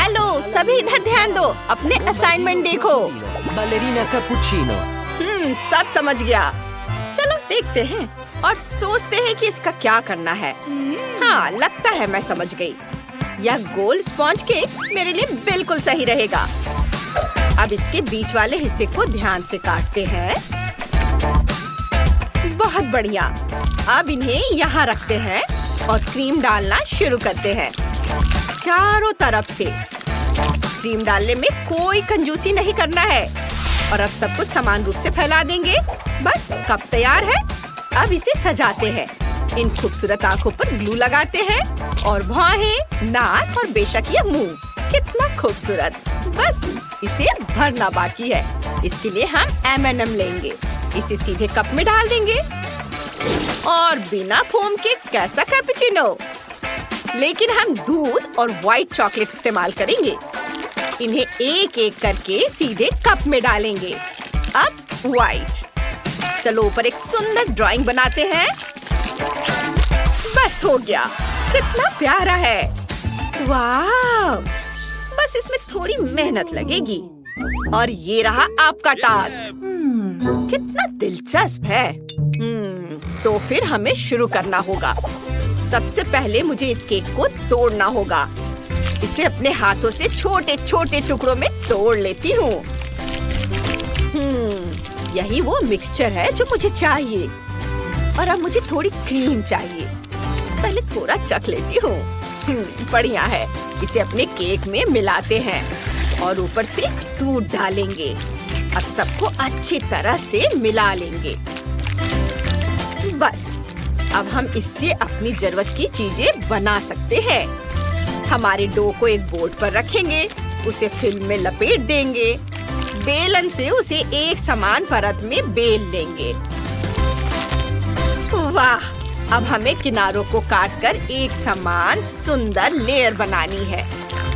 Hello सभी, इधर ध्यान दो, अपने असाइनमेंट देखो। Ballerina cappuccino. सब समझ गया। चलो देखते हैं और सोचते हैं कि इसका क्या करना है। हाँ, लगता है मैं समझ गई। यह गोल स्पॉन्ज केक मेरे लिए बिल्कुल सही रहेगा। अब इसके बीच वाले हिस्से को ध्यान से काटते हैं। बहुत बढ़िया। अब इन्हें यहाँ रखते हैं और क्रीम डालना शुरू करते हैं चारों तरफ से। क्रीम डालने में कोई कंजूसी नहीं करना है और अब सब कुछ समान रूप से फैला देंगे। बस कप तैयार है। अब इसे सजाते हैं। इन खूबसूरत आँखों पर ग्लू लगाते हैं और भौहें, नाक और बेशक ये मुंह। कितना खूबसूरत। बस इसे भरना बाकी है। इसके लिए हम M&M लेंगे। इसे सीधे कप में डाल देंगे और बिना फोम के कैसा कैपुचिनो। लेकिन हम दूध और व्हाइट चॉकलेट इस्तेमाल करेंगे। इन्हें एक एक करके सीधे कप में डालेंगे। अब व्हाइट। चलो ऊपर एक सुंदर ड्राइंग बनाते हैं। बस हो गया। कितना प्यारा है। वाह! बस इसमें थोड़ी मेहनत लगेगी। और ये रहा आपका टास्क। कितना दिलचस्प है। तो फिर हमें शुरू करना होगा। सबसे पहले मुझे इस केक को तोड़ना होगा। इसे अपने हाथों से छोटे छोटे टुकड़ों में तोड़ लेती हूँ। यही वो मिक्सचर है जो मुझे चाहिए। और अब मुझे थोड़ी क्रीम चाहिए। पहले थोड़ा चख लेती हूँ। बढ़िया है। इसे अपने केक में मिलाते हैं और ऊपर से दूध डालेंगे। अब सबको अच्छी तरह से मिला लेंगे। बस अब हम इससे अपनी जरूरत की चीजें बना सकते हैं। हमारे डो को एक बोर्ड पर रखेंगे, उसे फिल्म में लपेट देंगे, बेलन से उसे एक समान परत में बेल लेंगे। वाह! अब हमें किनारों को काटकर एक समान सुंदर लेयर बनानी है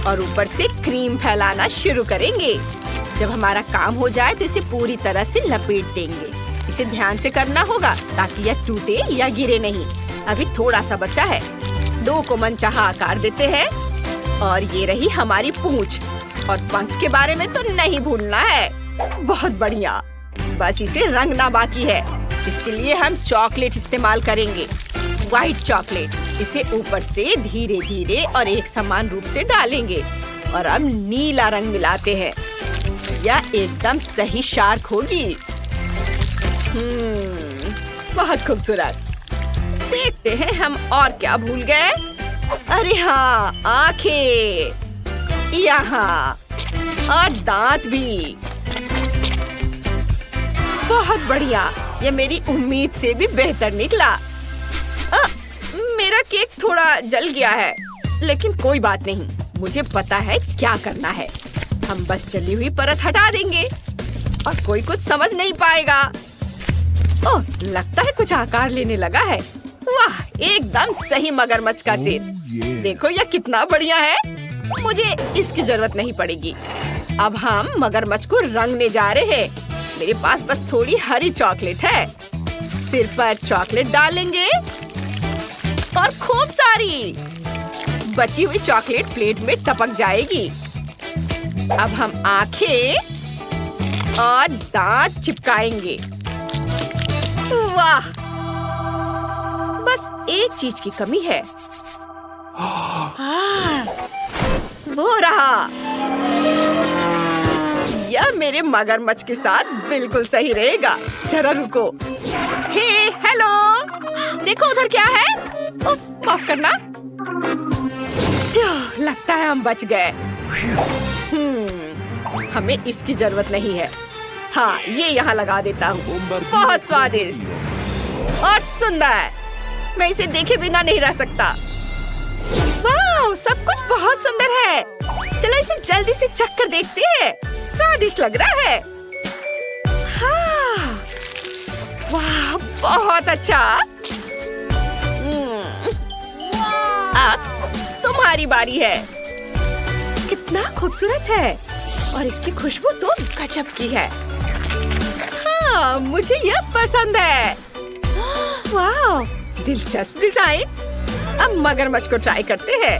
और ऊपर से क्रीम फैलाना शुरू करेंगे। जब हमारा काम हो जाए तो इसे पूरी तरह से लपेट देंगे। इसे ध्यान से करना होगा ताकि यह टूटे या गिरे नहीं। अभी थोड़ा सा बचा है। डो को मनचाहा आकार देते हैं और ये रही हमारी पूंछ। और पंख के बारे में तो नहीं भूलना है। बहुत बढ़िया। बस इसे रंगना बाकी है। इसके लिए हम चॉकलेट इस्तेमाल करेंगे, व्हाइट चॉकलेट। इसे ऊपर से धीरे धीरे और एक समान रूप से डालेंगे और अब नीला रंग मिलाते हैं। यह एकदम सही शार्क होगी। बहुत खूबसूरत। देखते हैं हम और क्या भूल गए। अरे हाँ, आंखें यहाँ और दांत भी। बहुत बढ़िया। ये मेरी उम्मीद से भी बेहतर निकला। मेरा केक थोड़ा जल गया है, लेकिन कोई बात नहीं। मुझे पता है क्या करना है। हम बस जली हुई परत हटा देंगे और कोई कुछ समझ नहीं पाएगा। ओह, लगता है कुछ आकार लेने लगा है। वाह, एकदम सही मगरमच्छ का सिर। देखो यह कितना बढ़िया है। मुझे इसकी जरूरत नहीं पड़ेगी। अब हम मगरमच्छ को रंगने जा रहे हैं। मेरे पास बस थोड़ी हरी चॉकलेट है। सिर पर चॉकलेट डालेंगे और खूब सारी। बची हुई चॉकलेट प्लेट में टपक जाएगी। अब हम आंखें और दांत चिपकाएंगे। वाह! बस एक चीज की कमी है। वो रहा। यह मेरे मगरमच्छ के साथ बिल्कुल सही रहेगा। जरा रुको। हे, हेलो, देखो उधर क्या है। उफ, माफ करना। लगता है हम बच गए। हमें इसकी जरूरत नहीं है। हाँ, ये यहाँ लगा देता हूँ। बहुत स्वादिष्ट और सुंदर। मैं इसे देखे बिना नहीं रह सकता। वाह, सब कुछ बहुत सुंदर है। चलो इसे जल्दी से चख कर देखते हैं। स्वादिष्ट लग रहा है। हाँ, वाह, बहुत अच्छा। अब तुम्हारी बारी है। कितना खूबसूरत है और इसकी खुशबू तो गजब की है। हाँ, मुझे यह पसंद है। वाह, दिलचस्प डिजाइन। अब मगरमच्छ को ट्राई करते हैं।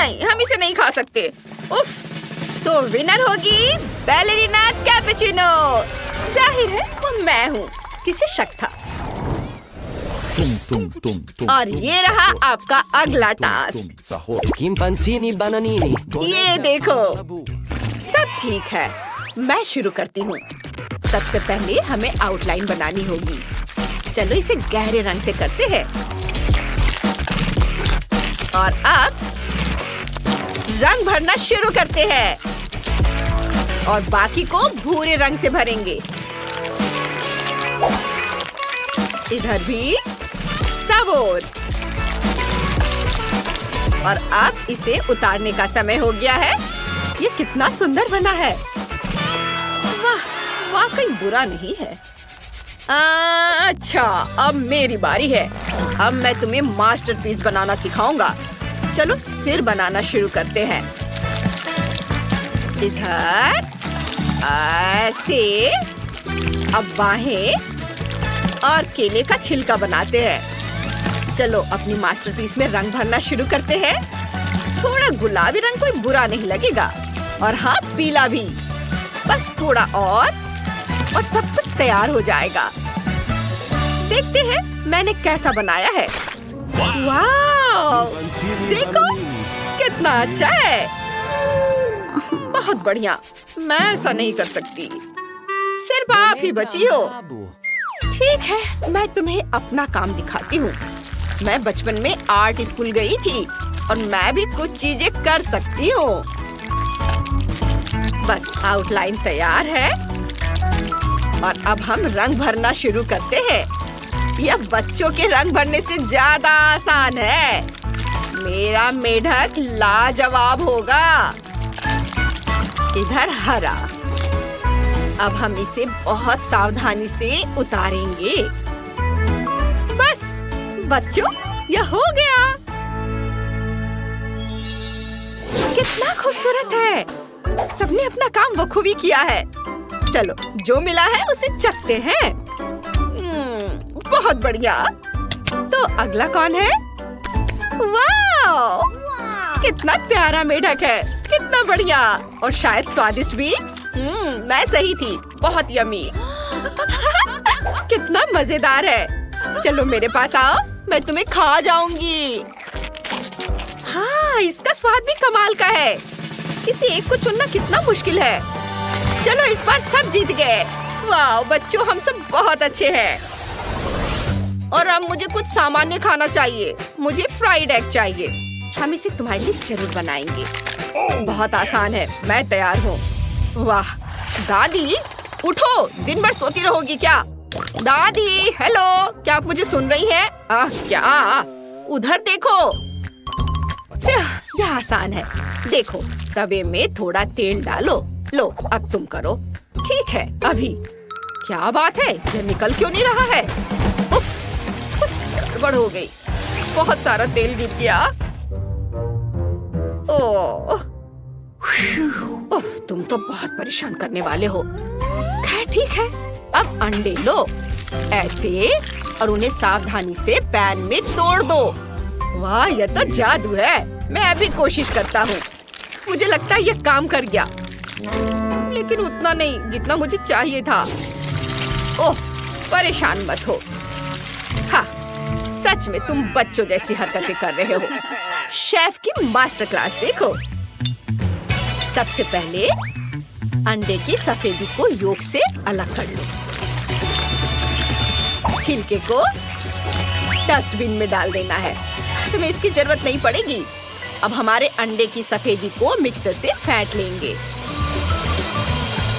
नहीं, हम इसे नहीं खा सकते। उफ, तो विनर होगी बैलेरिना कैपुचिनो। जाहिर है वो मैं हूँ, किसे शक था। और ये रहा आपका अगला टास्क। Chimpanzini bananini. ये देखो, सब ठीक है। मैं शुरू करती हूँ। सबसे पहले हमें आउटलाइन बनानी होगी। चलो इसे गहरे रंग से करते हैं। और अब रंग भरना शुरू करते हैं और बाकी को भूरे रंग से भरेंगे। इधर भी सब और अब इसे उतारने का समय हो गया है। ये कितना सुंदर बना है। वाह, वाकई बुरा नहीं है। अच्छा, अब मेरी बारी है। अब मैं तुम्हें मास्टरपीस बनाना सिखाऊंगा। चलो सिर बनाना शुरू करते हैं। इधर ऐसे, अब बाहें और केले का छिलका बनाते हैं। चलो अपनी मास्टरपीस में रंग भरना शुरू करते हैं। थोड़ा गुलाबी रंग कोई बुरा नहीं लगेगा, और हाँ पीला भी। बस थोड़ा और सब कुछ तैयार हो जाएगा। देखते हैं मैंने कैसा बनाया है। वाह, देखो कितना अच्छा है। बहुत बढ़िया। मैं ऐसा नहीं कर सकती, सिर्फ आप ही बची हो। ठीक है, मैं तुम्हें अपना काम दिखाती हूँ। मैं बचपन में आर्ट स्कूल गई थी और मैं भी कुछ चीजें कर सकती हूँ। बस आउटलाइन तैयार है और अब हम रंग भरना शुरू करते हैं। यह बच्चों के रंग भरने से ज्यादा आसान है। मेरा मेढक लाजवाब होगा। इधर हरा। अब हम इसे बहुत सावधानी से उतारेंगे। बस बच्चों, यह हो गया। कितना खूबसूरत है। सबने अपना काम बखूबी किया है। चलो जो मिला है उसे चखते हैं। बहुत बढ़िया। तो अगला कौन है? वाह, कितना प्यारा मेढक है। कितना बढ़िया और शायद स्वादिष्ट भी। मैं सही थी, बहुत यमी। कितना मजेदार है। चलो मेरे पास आओ, मैं तुम्हें खा जाऊंगी। हाँ, इसका स्वाद भी कमाल का है। किसी एक को चुनना कितना मुश्किल है। चलो इस बार सब जीत गए। वाह बच्चों, हम सब बहुत अच्छे हैं। और अब मुझे कुछ सामान्य खाना चाहिए। मुझे फ्राइड एग चाहिए। हम इसे तुम्हारे लिए जरूर बनाएंगे। बहुत आसान है, मैं तैयार हूँ। वाह दादी, उठो, दिन भर सोती रहोगी क्या? दादी, हेलो, क्या आप मुझे सुन रही हैं? क्या? उधर देखो। यह आसान है। देखो, तवे में थोड़ा तेल डालो। लो, अब तुम करो। ठीक है, अभी। क्या बात है, यह निकल क्यों नहीं रहा है? उफ, कुछ गड़बड़ हो गई। बहुत सारा तेल गिर गया। ओह, तुम तो बहुत परेशान करने वाले हो। खैर ठीक है, अब अंडे लो ऐसे और उन्हें सावधानी से पैन में तोड़ दो। वाह, यह तो जादू है। मैं अभी कोशिश करता हूँ। मुझे लगता है यह काम कर गया, लेकिन उतना नहीं जितना मुझे चाहिए था। ओह, परेशान मत हो। हाँ, सच में तुम बच्चों जैसी हरकतें कर रहे हो। शेफ की मास्टर क्लास देखो। सबसे पहले अंडे की सफेदी को योक से अलग कर लो। छिलके को डस्टबिन में डाल देना है। तुम्हें इसकी जरूरत नहीं पड़ेगी। अब हमारे अंडे की सफेदी को मिक्सर से फेंट लेंगे।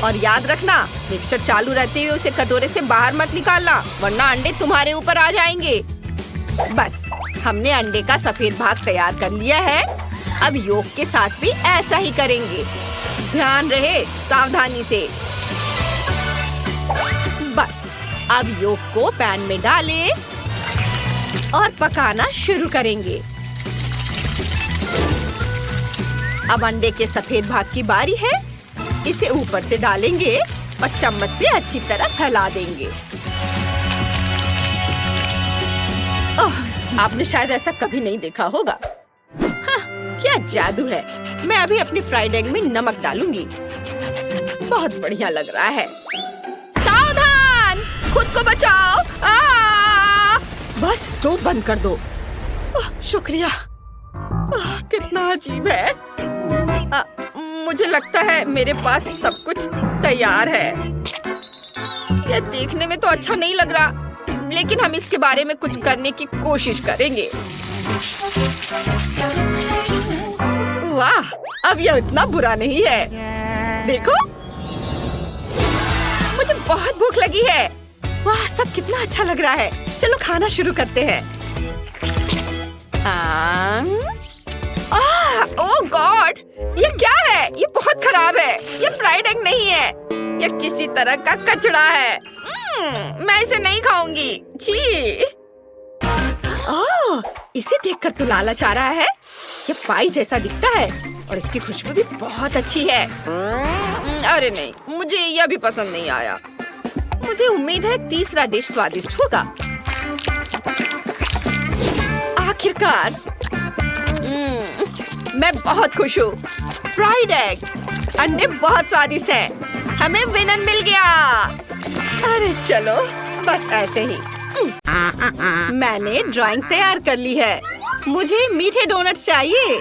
और याद रखना, मिक्सर चालू रहते हुए उसे कटोरे से बाहर मत निकालना, वरना अंडे तुम्हारे ऊपर आ जाएंगे। बस, हमने अंडे का सफेद भाग तैयार कर लिया है। अब योक के साथ भी ऐसा ही करेंगे। ध्यान रहे, सावधानी से। बस, अब योक को पैन में डालें और पकाना शुरू करेंगे। अब अंडे के सफेद भाग की बारी है। इसे ऊपर से डालेंगे और चम्मच से अच्छी तरह फैला देंगे। ओह, आपने शायद ऐसा कभी नहीं देखा होगा। हाँ, क्या जादू है। मैं अभी अपनी फ्राइड एग में नमक डालूंगी। बहुत बढ़िया लग रहा है। सावधान, खुद को बचाओ। बस स्टोव बंद कर दो। शुक्रिया। कितना अजीब है। मुझे लगता है मेरे पास सब कुछ तैयार है। यह देखने में तो अच्छा नहीं लग रहा, लेकिन हम इसके बारे में कुछ करने की कोशिश करेंगे। वाह, अब यह इतना बुरा नहीं है। देखो, मुझे बहुत भूख लगी है। वाह, सब कितना अच्छा लग रहा है। चलो खाना शुरू करते हैं। ओह गॉड, ये क्या है? ये बहुत खराब है। ये फ्राइड एग नहीं है, ये किसी तरह का कचड़ा है। मैं इसे नहीं खाऊंगी। छी। ओह, इसे देखकर तो लालच आ रहा है। ये पाई जैसा दिखता है और इसकी खुशबू भी बहुत अच्छी है। अरे नहीं, मुझे यह भी पसंद नहीं आया। मुझे उम्मीद है तीसरा डिश स्वादिष्ट होगा। आखिरकार मैं बहुत खुश हूँ। फ्राइड एग, अंडे बहुत स्वादिष्ट हैं। हमें विनर मिल गया। अरे चलो, बस ऐसे ही। मैंने ड्राइंग तैयार कर ली है। मुझे मीठे डोनट्स चाहिए।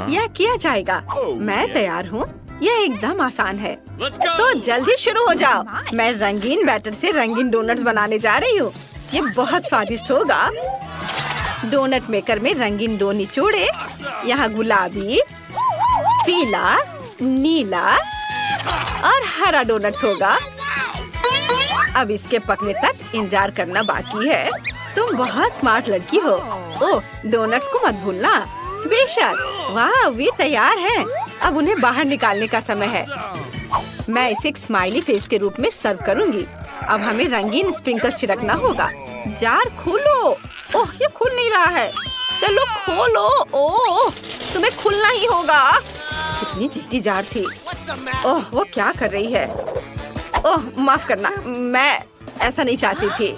यह किया जाएगा। मैं तैयार हूँ। यह एकदम आसान है। तो जल्दी शुरू हो जाओ। मैं रंगीन बैटर से रंगीन डोनट्स बनाने जा रही हूँ। ये बहुत स्वादिष्ट होगा। डोनट मेकर में रंगीन डो निचोड़े। यहाँ गुलाबी, पीला, नीला और हरा डोनट्स होगा। अब इसके पकने तक इंतजार करना बाकी है। तुम बहुत स्मार्ट लड़की हो। ओह, डोनट्स को मत भूलना। बेशक। वाह, वे तैयार हैं। अब उन्हें बाहर निकालने का समय है। मैं इसे एक स्माइली फेस के रूप में सर्व करूंगी। अब हमें रंगीन स्प्रिंकल्स छिड़कना होगा। जार खोलो। ओह, ये खुल नहीं रहा है। चलो खोलो। ओह, तुम्हें खुलना ही होगा। कितनी जिद्दी जार थी। ओह, वो क्या कर रही है? ओह, माफ करना, मैं ऐसा नहीं चाहती थी।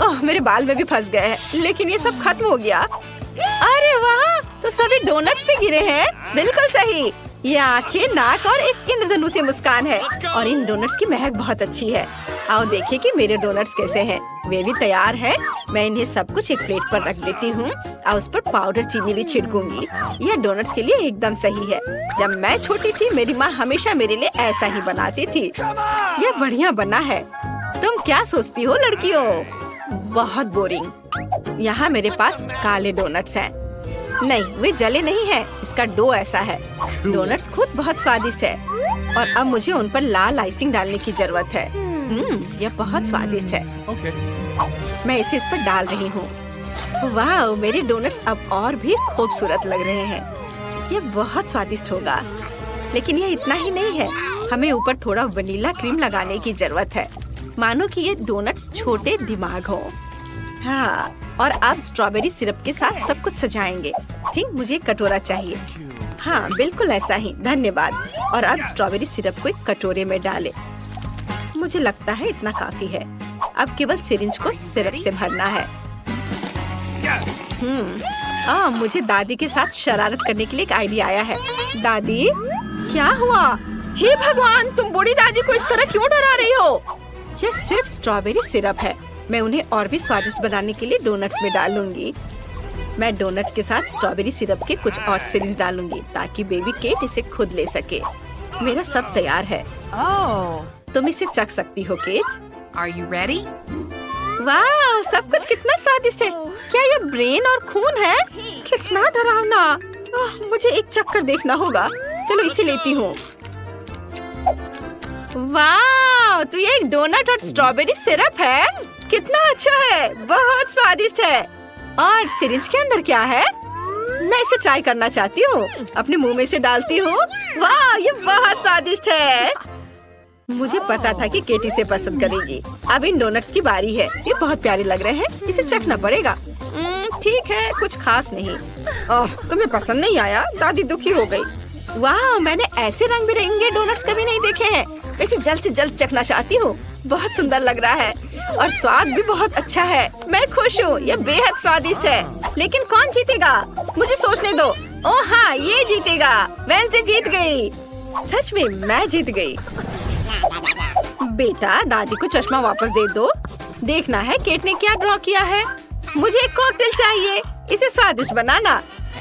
ओह, मेरे बाल में भी फंस गए हैं, लेकिन ये सब खत्म हो गया। अरे वाह, तो सभी डोनट्स पे गिरे हैं। बिल्कुल सही। ये आंखें, नाक और एक इंद्रधनुषी मुस्कान है। और इन डोनट्स की महक बहुत अच्छी है। आओ देखिए कि मेरे डोनट्स कैसे हैं। वे भी तैयार हैं। मैं इन्हें सब कुछ एक प्लेट पर रख देती हूँ और उस पर पाउडर चीनी भी छिड़कूंगी। यह डोनट्स के लिए एकदम सही है। जब मैं छोटी थी, मेरी माँ हमेशा मेरे लिए ऐसा ही बनाती थी। यह बढ़िया बना है। तुम क्या सोचती हो लड़कियों? बहुत बोरिंग। यहाँ मेरे पास काले डोनट्स हैं। नहीं, वे जले नहीं हैं। इसका डो ऐसा है। डोनट्स खुद बहुत स्वादिष्ट है और अब मुझे उन पर लाल आइसिंग डालने की जरूरत है। यह बहुत स्वादिष्ट है। मैं इसे इस पर डाल रही हूँ। वाह, मेरे डोनट्स अब और भी खूबसूरत लग रहे हैं। यह बहुत स्वादिष्ट होगा। लेकिन यह इतना ही नहीं है। हमें ऊपर थोड़ा वनीला क्रीम लगाने की जरूरत है, मानो कि ये डोनट्स छोटे दिमाग हो। हाँ, और अब स्ट्रॉबेरी सिरप के साथ सब कुछ सजाएंगे। ठीक, मुझे एक कटोरा चाहिए। हाँ, बिल्कुल ऐसा ही। धन्यवाद। और अब स्ट्रॉबेरी सिरप को एक कटोरे में डालें। मुझे लगता है इतना काफी है। अब केवल सिरिंज को सिरप से भरना है। मुझे दादी के साथ शरारत करने के लिए एक आइडिया आया है। दादी, क्या हुआ? हे भगवान, तुम बूढ़ी दादी को इस तरह क्यों डरा रही हो? यह सिर्फ स्ट्रॉबेरी सिरप है। मैं उन्हें और भी स्वादिष्ट बनाने के लिए डोनट्स में डालूंगी। मैं डोनट्स के साथ स्ट्रॉबेरी सिरप के कुछ और सीरीज डालूंगी ताकि बेबी केट इसे खुद ले सके। मेरा सब तैयार है। तुम इसे चख सकती हो केट। Are you ready? वाह, सब कुछ कितना स्वादिष्ट है। क्या ये ब्रेन और खून है? कितना डरावना। मुझे एक चक्कर देखना होगा। चलो इसे लेती हूँ। वाह, तो ये एक डोनट और स्ट्रॉबेरी सिरप है। कितना अच्छा है, बहुत स्वादिष्ट है। और सिरिंज के अंदर क्या है? मैं इसे ट्राई करना चाहती हूँ। अपने मुंह में इसे डालती हूँ। वाह, ये बहुत स्वादिष्ट है। मुझे पता था कि केटी से पसंद करेगी। अब इन डोनट्स की बारी है। ये बहुत प्यारे लग रहे हैं। इसे चखना पड़ेगा। ठीक है, कुछ खास नहीं। तुम्हें पसंद नहीं आया? दादी दुखी हो गई। वाह, मैंने ऐसे रंग बिरंगे डोनट्स कभी नहीं देखे हैं। वैसे जल्द से जल्द चखना चाहती हूँ। बहुत सुंदर लग रहा है और स्वाद भी बहुत अच्छा है। मैं खुश हूँ। यह बेहद स्वादिष्ट है। लेकिन कौन जीतेगा? मुझे सोचने दो। ओह हाँ, ये जीतेगा। वेंसडे जीत गई। सच में मैं जीत गई। बेटा, दादी को चश्मा वापस दे दो। देखना है केट ने क्या ड्रॉ किया है। मुझे एक कॉकटेल चाहिए। इसे स्वादिष्ट बनाना।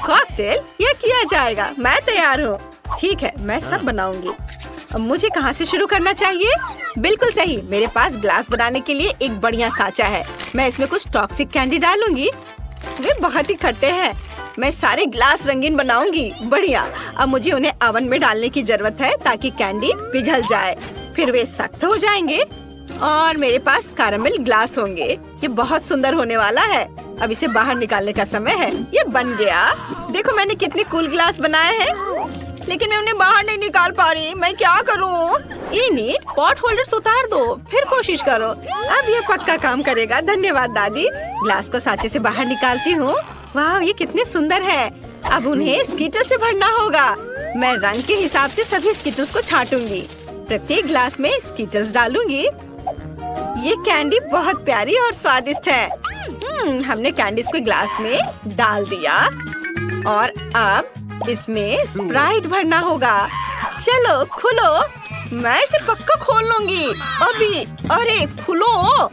कॉकटेल? यह किया जाएगा। मैं तैयार हूँ। ठीक है, मैं सब बनाऊंगी। अब मुझे कहाँ से शुरू करना चाहिए? बिल्कुल सही, मेरे पास ग्लास बनाने के लिए एक बढ़िया साँचा है। मैं इसमें कुछ टॉक्सिक कैंडी डालूंगी। वे बहुत ही खट्टे हैं। मैं सारे ग्लास रंगीन बनाऊंगी। बढ़िया। अब मुझे उन्हें ओवन में डालने की जरूरत है ताकि कैंडी पिघल जाए। फिर वे सख्त हो जाएंगे और मेरे पास कैरामल ग्लास होंगे। ये बहुत सुंदर होने वाला है। अब इसे बाहर निकालने का समय है। ये बन गया। देखो मैंने कितने कूल ग्लास बनाए हैं, लेकिन मैं उन्हें बाहर नहीं निकाल पा रही। मैं क्या करूं? इनिट, पॉट होल्डर्स उतार दो, फिर कोशिश करो। अब ये पक्का काम करेगा। धन्यवाद दादी। ग्लास को सांचे से बाहर निकालती हूँ। वाह, ये कितने सुंदर है। अब उन्हें स्कीटल से भरना होगा। मैं रंग के हिसाब से सभी स्कीटल्स को छांटूंगी। प्रत्येक ग्लास में स्कीटल्स डालूंगी। ये कैंडी बहुत प्यारी और स्वादिष्ट है। हमने कैंडीज को ग्लास में डाल दिया और अब इसमें स्प्राइट भरना होगा। चलो खुलो। मैं इसे पक्का खोल लूंगी अभी। अरे खुलो।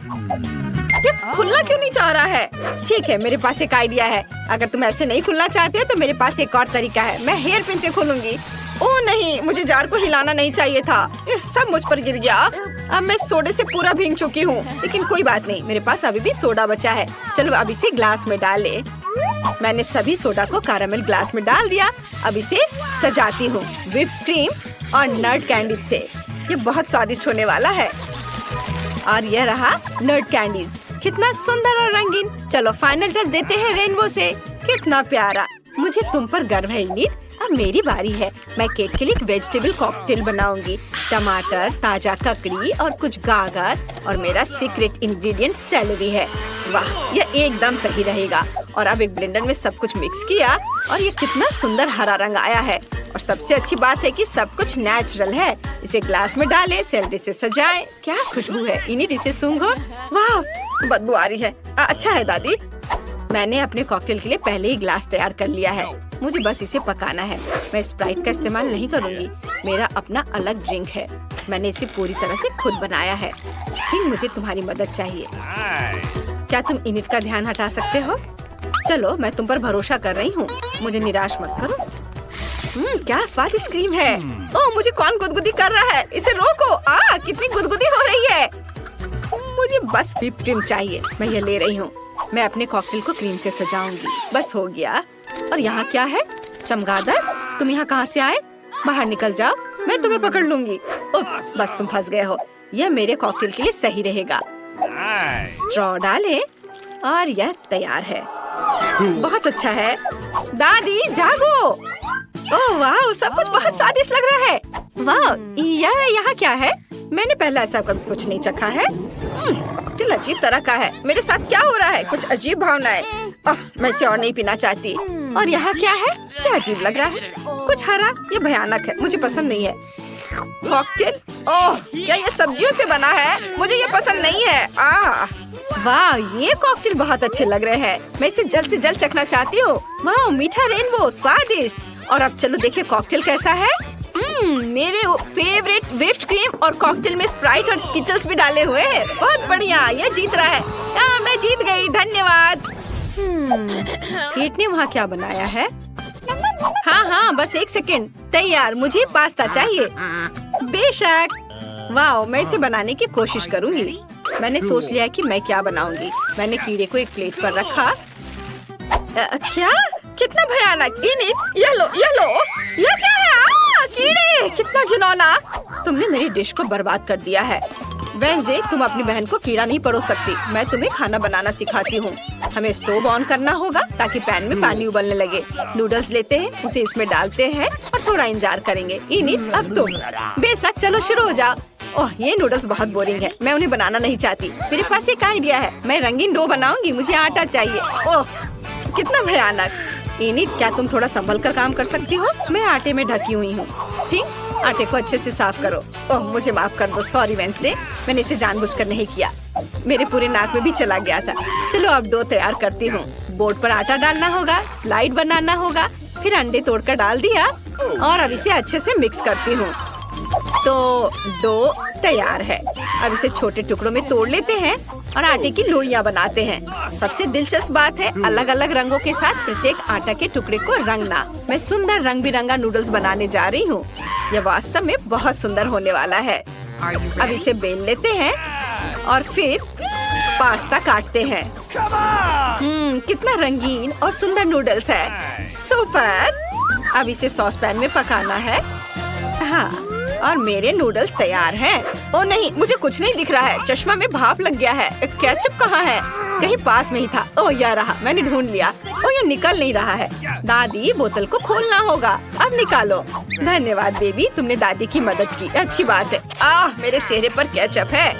ये खुलना क्यों नहीं चाह रहा है? ठीक है, मेरे पास एक आइडिया है। अगर तुम ऐसे नहीं खुलना चाहते हो तो मेरे पास एक और तरीका है। मैं हेयर पिन से खोलूंगी। ओह नहीं, मुझे जार को हिलाना नहीं चाहिए था। ये सब मुझ पर गिर गया। अब मैं सोडे से पूरा भीग चुकी हूँ, लेकिन कोई बात नहीं, मेरे पास अभी भी सोडा बचा है। चलो अब इसे ग्लास में डाले। मैंने सभी सोडा को कैरामल ग्लास में डाल दिया। अब इसे सजाती हूँ व्हिप्ड क्रीम और नट कैंडी से। ये बहुत स्वादिष्ट होने वाला है। और यह रहा नट कैंडीज। कितना सुंदर और रंगीन। चलो फाइनल टच देते हैं रेनबो से। कितना प्यारा। मुझे तुम पर गर्व है इनिट। अब मेरी बारी है। मैं केक के लिए एक वेजिटेबल कॉकटेल बनाऊंगी। टमाटर, ताजा ककड़ी और कुछ गाजर और मेरा सीक्रेट इंग्रेडिएंट सेलेरी है। वाह, यह एकदम सही रहेगा। और अब एक ब्लेंडर में सब कुछ मिक्स किया और ये कितना सुंदर हरा रंग आया है। और सबसे अच्छी बात है कि सब कुछ नेचुरल है। इसे ग्लास में डालें, सेलेरी से सजाएं। क्या खुशबू है। इनिट, इसे सूंघो। वाह, बदबू आ रही है। अच्छा है दादी। मैंने अपने कॉकटेल के लिए पहले ही ग्लास तैयार कर लिया है। मुझे बस इसे पकाना है। मैं स्प्राइट का इस्तेमाल नहीं करूंगी। मेरा अपना अलग ड्रिंक है। मैंने इसे पूरी तरह से खुद बनाया है। फिर मुझे तुम्हारी मदद चाहिए। क्या तुम इनिट का ध्यान हटा सकते हो? चलो, मैं तुम पर भरोसा कर रही हूँ। मुझे निराश मत करो। क्या स्वादिष्ट क्रीम है। ओह, मुझे कौन गुदगुदी कर रहा है? इसे रोको। कितनी गुदगुदी हो रही है। मुझे बस व्हिप्ड क्रीम चाहिए। मैं ये ले रही हूँ। मैं अपने कॉकटेल को क्रीम से सजाऊंगी। बस हो गया। और यहाँ क्या है? चमगादड़, तुम यहाँ कहाँ से आए? बाहर निकल जाओ, मैं तुम्हें पकड़ लूंगी। बस तुम फंस गए हो। यह मेरे कॉकटेल के लिए सही रहेगा। स्ट्रॉ डालें और यह तैयार है। बहुत अच्छा है। दादी जागो। ओह वाह, सब कुछ बहुत स्वादिष्ट लग रहा है। वाह, यह यहाँ क्या है? मैंने पहले ऐसा कभी कुछ नहीं चखा है। कॉकटेल अजीब तरह का है। मेरे साथ क्या हो रहा है? कुछ अजीब भावनाएं। मैं इसे और नहीं पीना चाहती। और यहाँ क्या है? क्या अजीब लग रहा है। कुछ हरा। ये भयानक है, मुझे पसंद नहीं है। कॉकटेल, ओह, क्या ये सब्जियों से बना है? मुझे ये पसंद नहीं है। वाह, ये कॉकटेल बहुत अच्छे लग रहे हैं। मैं इसे जल्द से जल्द चखना चाहती हूँ। वाह, मीठा रेनबो, स्वादिष्ट। और अब चलो देखिए कॉकटेल कैसा है। मेरे फेवरेट व्हिप्ड क्रीम और कॉकटेल में स्प्राइट और स्किटल्स भी डाले हुए हैं। बहुत बढ़िया, ये जीत रहा है। मैं जीत गई। धन्यवाद। केट ने वहाँ क्या बनाया है? हाँ, बस एक सेकंड। तैयार। मुझे पास्ता चाहिए। बेशक। वाह, मैं इसे बनाने की कोशिश करूंगी। मैंने सोच लिया कि मैं क्या बनाऊंगी। मैंने कीड़े को एक प्लेट पर रखा। क्या? कितना भयानक। इनिट, ये लो। ये क्या है? कीड़े, कितना घिनौना। तुमने मेरी डिश को बर्बाद कर दिया है। वेंसडे, तुम अपनी बहन को कीड़ा नहीं परोस सकती। मैं तुम्हें खाना बनाना सिखाती हूँ। हमें स्टोव ऑन करना होगा ताकि पैन में पानी उबलने लगे। नूडल्स लेते हैं, उसे इसमें डालते हैं और थोड़ा इंतजार करेंगे। इनिट, अब तुम। बेशक, चलो शुरू हो जाओ। ओह, ये नूडल्स बहुत बोरिंग है। मैं उन्हें बनाना नहीं चाहती। मेरे पास एक आइडिया है। मैं रंगीन डो बनाऊंगी। मुझे आटा चाहिए। ओह, कितना भयानक। इनिट, क्या तुम थोड़ा संभल कर काम कर सकती हो? मैं आटे में ढकी हुई हूँ। ठीक, आटे को अच्छे से साफ करो। ओह, मुझे माफ कर दो। सॉरी वेंसडे, मैंने इसे जानबूझकर नहीं किया। मेरे पूरे नाक में भी चला गया था। चलो अब डो तैयार करती हूँ। बोर्ड पर आटा डालना होगा, स्लाइड बनाना होगा, फिर अंडे तोड़कर डाल दिया और अब इसे अच्छे से मिक्स करती हूँ। तो डो तैयार है। अब इसे छोटे टुकड़ों में तोड़ लेते हैं और आटे की लोइयां बनाते हैं। सबसे दिलचस्प बात है अलग अलग रंगों के साथ प्रत्येक आटा के टुकड़े को रंगना। मैं सुंदर रंग बिरंगा नूडल्स बनाने जा रही हूँ। यह वास्तव में बहुत सुंदर होने वाला है। अब इसे बेल लेते हैं और फिर पास्ता काटते हैं। कितना रंगीन और सुंदर नूडल्स है। सुपर। अब इसे सॉस पैन में पकाना है। हाँ, और मेरे नूडल्स तैयार हैं। ओ नहीं, मुझे कुछ नहीं दिख रहा है। चश्मा में भाप लग गया है। केचप कहाँ है? कहीं पास में ही था। ओ यह रहा, मैंने ढूंढ लिया। ओ ये निकल नहीं रहा है। दादी, बोतल को खोलना होगा। अब निकालो। धन्यवाद बेबी, तुमने दादी की मदद की। अच्छी बात है। मेरे चेहरे पर केचप है।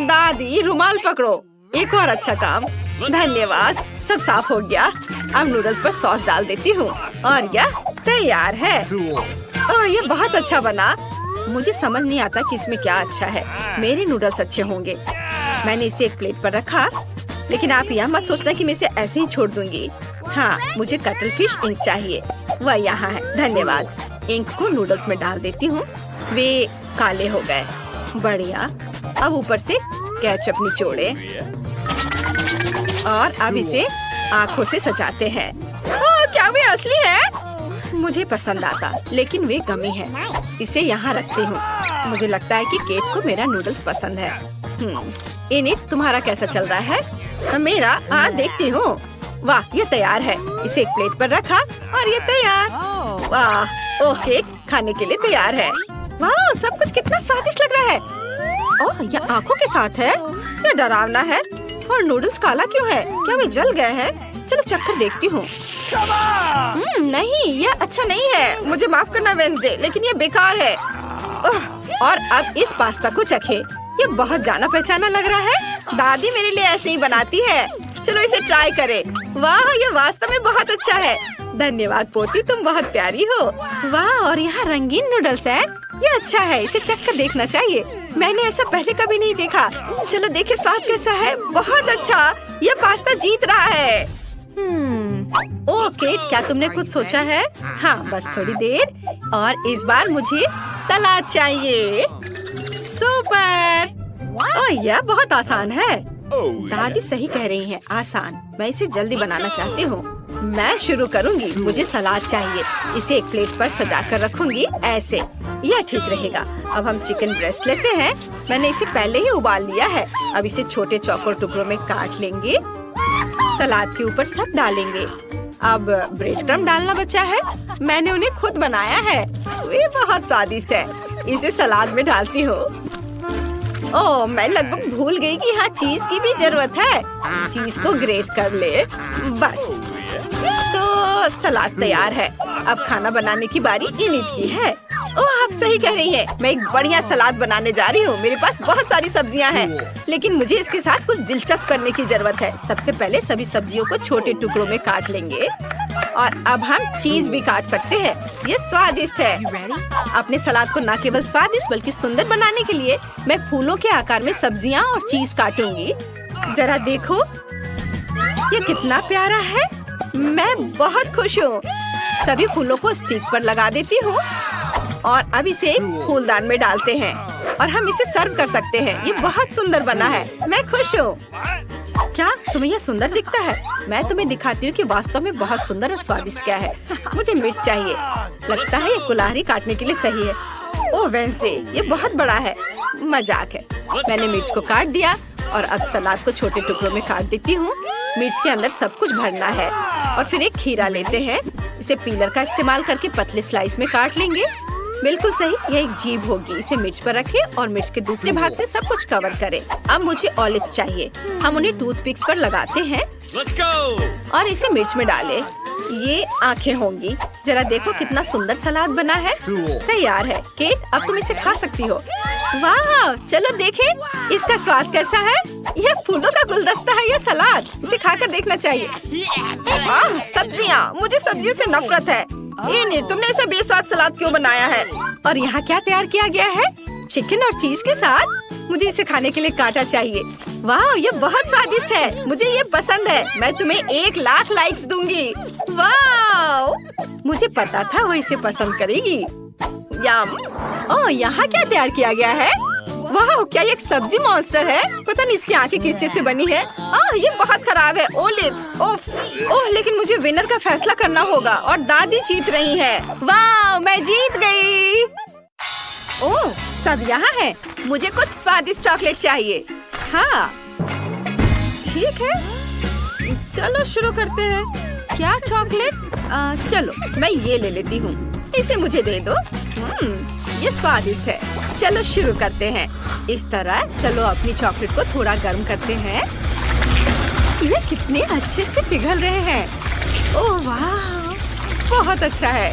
दादी, रुमाल पकड़ो। एक और अच्छा काम। धन्यवाद, सब साफ हो गया। अब नूडल्स पर सॉस डाल देती हूँ और यह तैयार है। ये बहुत अच्छा बना। मुझे समझ नहीं आता कि इसमें क्या अच्छा है। मेरे नूडल्स अच्छे होंगे। मैंने इसे एक प्लेट पर रखा, लेकिन आप यह मत सोचना कि मैं इसे ऐसे ही छोड़ दूंगी। हाँ, मुझे कटल फिश इंक चाहिए। वह यहाँ है। धन्यवाद। इंक को नूडल्स में डाल देती हूँ। वे काले हो गए। बढ़िया। अब ऊपर से केचप निचोड़े और अब इसे आँखों से सजाते हैं। क्या वे असली है? मुझे पसंद आता, लेकिन वे गमी है। इसे यहाँ रखती हूँ। मुझे लगता है कि केट को मेरा नूडल्स पसंद है। इनिट, तुम्हारा कैसा चल रहा है? मेरा देखती हूँ। वाह, ये तैयार है। इसे एक प्लेट पर रखा और ये तैयार। वाह, ओह, केक खाने के लिए तैयार है। वाह, सब कुछ कितना स्वादिष्ट लग रहा है। ओह, यह आँखों के साथ है। यह डरावना है। और नूडल्स काला क्यों है? क्या वे जल गए हैं? चलो चक्कर देखती हूँ। नहीं, यह अच्छा नहीं है। मुझे माफ करना वेंसडे, लेकिन ये बेकार है। और अब इस पास्ता को चखे। ये बहुत जाना पहचाना लग रहा है। दादी मेरे लिए ऐसे ही बनाती है। चलो इसे ट्राई करें। वाह, ये वास्तव में बहुत अच्छा है। धन्यवाद पोती, तुम बहुत प्यारी हो। वाह, और यहाँ रंगीन नूडल्स है। ये अच्छा है, इसे चखकर देखना चाहिए। मैंने ऐसा पहले कभी नहीं देखा। चलो देखे स्वाद कैसा है। बहुत अच्छा, ये पास्ता जीत रहा है। ओह केट, क्या तुमने कुछ सोचा है? हाँ, बस थोड़ी देर। और इस बार मुझे सलाद चाहिए। सुपर। ओह, यह बहुत आसान है। दादी सही कह रही हैं, आसान। मैं इसे जल्दी बनाना चाहती हूँ। मैं शुरू करूँगी। मुझे सलाद चाहिए। इसे एक प्लेट पर सजा कर रखूंगी ऐसे। यह ठीक रहेगा। अब हम चिकन ब्रेस्ट लेते हैं। मैंने इसे पहले ही उबाल लिया है। अब इसे छोटे चौकोर टुकड़ों में काट लेंगे। सलाद के ऊपर सब डालेंगे। अब ब्रेड क्रम्ब डालना बचा है। मैंने उन्हें खुद बनाया है। ये बहुत स्वादिष्ट है। इसे सलाद में डालती हूँ। ओह, मैं लगभग भूल गई कि यहाँ चीज की भी जरूरत है। चीज को ग्रेट कर ले। बस, तो सलाद तैयार है। अब खाना बनाने की बारी इनिट की है। ओह, आप सही कह रही हैं। मैं एक बढ़िया सलाद बनाने जा रही हूँ। मेरे पास बहुत सारी सब्जियाँ हैं, लेकिन मुझे इसके साथ कुछ दिलचस्प करने की जरूरत है। सबसे पहले सभी सब्जियों को छोटे टुकड़ों में काट लेंगे और अब हम चीज भी काट सकते हैं। ये स्वादिष्ट है। अपने सलाद को न केवल स्वादिष्ट बल्कि सुंदर बनाने के लिए मैं फूलों के आकार में सब्जियाँ और चीज काटूंगी। जरा देखो, ये कितना प्यारा है। मैं बहुत खुश हूँ। सभी फूलों को स्टिक पर लगा देती हूँ और अब इसे फूलदान में डालते हैं और हम इसे सर्व कर सकते हैं। ये बहुत सुंदर बना है। मैं खुश हूँ। क्या तुम्हें यह सुंदर दिखता है? मैं तुम्हें दिखाती हूँ कि वास्तव में बहुत सुंदर और स्वादिष्ट क्या है। मुझे मिर्च चाहिए। लगता है ये कुल्हाड़ी काटने के लिए सही है। ओह वेंसडे, ये बहुत बड़ा है। मजाक है। मैंने मिर्च को काट दिया और अब सलाद को छोटे टुकड़ों में काट देती हूँ। मिर्च के अंदर सब कुछ भरना है और फिर एक खीरा लेते हैं। इसे पीलर का इस्तेमाल करके पतले स्लाइस में काट लेंगे। बिल्कुल सही, यह एक जीभ होगी। इसे मिर्च पर रखें और मिर्च के दूसरे भाग से सब कुछ कवर करें। अब मुझे ऑलिव्स चाहिए। हम उन्हें टूथपिक्स पर लगाते हैं और इसे मिर्च में डालें। ये आंखें होंगी। जरा देखो कितना सुंदर सलाद बना है। तैयार है। केट, अब तुम इसे खा सकती हो। वाह, चलो देखें इसका स्वाद कैसा है। यह फूलों का गुलदस्ता है। यह सलाद, इसे खाकर देखना चाहिए। सब्जियाँ, मुझे सब्जियों से नफरत है। तुमने ऐसा बेस्वाद सलाद क्यों बनाया है? और यहाँ क्या तैयार किया गया है? चिकन और चीज के साथ। मुझे इसे खाने के लिए कांटा चाहिए। वाह, ये बहुत स्वादिष्ट है। मुझे ये पसंद है। मैं तुम्हें 1,00,000 लाइक्स दूंगी। वाह, मुझे पता था वो इसे पसंद करेगी। यम। ओह, यहाँ क्या तैयार किया गया है? वाह, क्या ये एक सब्जी मॉन्स्टर है? पता नहीं इसकी आंखें किस चीज से बनी है। ये बहुत खराब है। ओलिव्स, ओफ। ओह, लेकिन मुझे विनर का फैसला करना होगा और दादी जीत रही है। वाह, मैं जीत गई। ओह, सब यहाँ है। मुझे कुछ स्वादिष्ट चॉकलेट चाहिए। हाँ, ठीक है, चलो शुरू करते हैं। क्या चॉकलेट? चलो मैं ये ले लेती हूँ। इसे मुझे दे दो। ये स्वादिष्ट है। चलो शुरू करते हैं। इस तरह चलो अपनी चॉकलेट को थोड़ा गर्म करते हैं। ये कितने अच्छे से पिघल रहे हैं। ओह वाह, बहुत अच्छा है।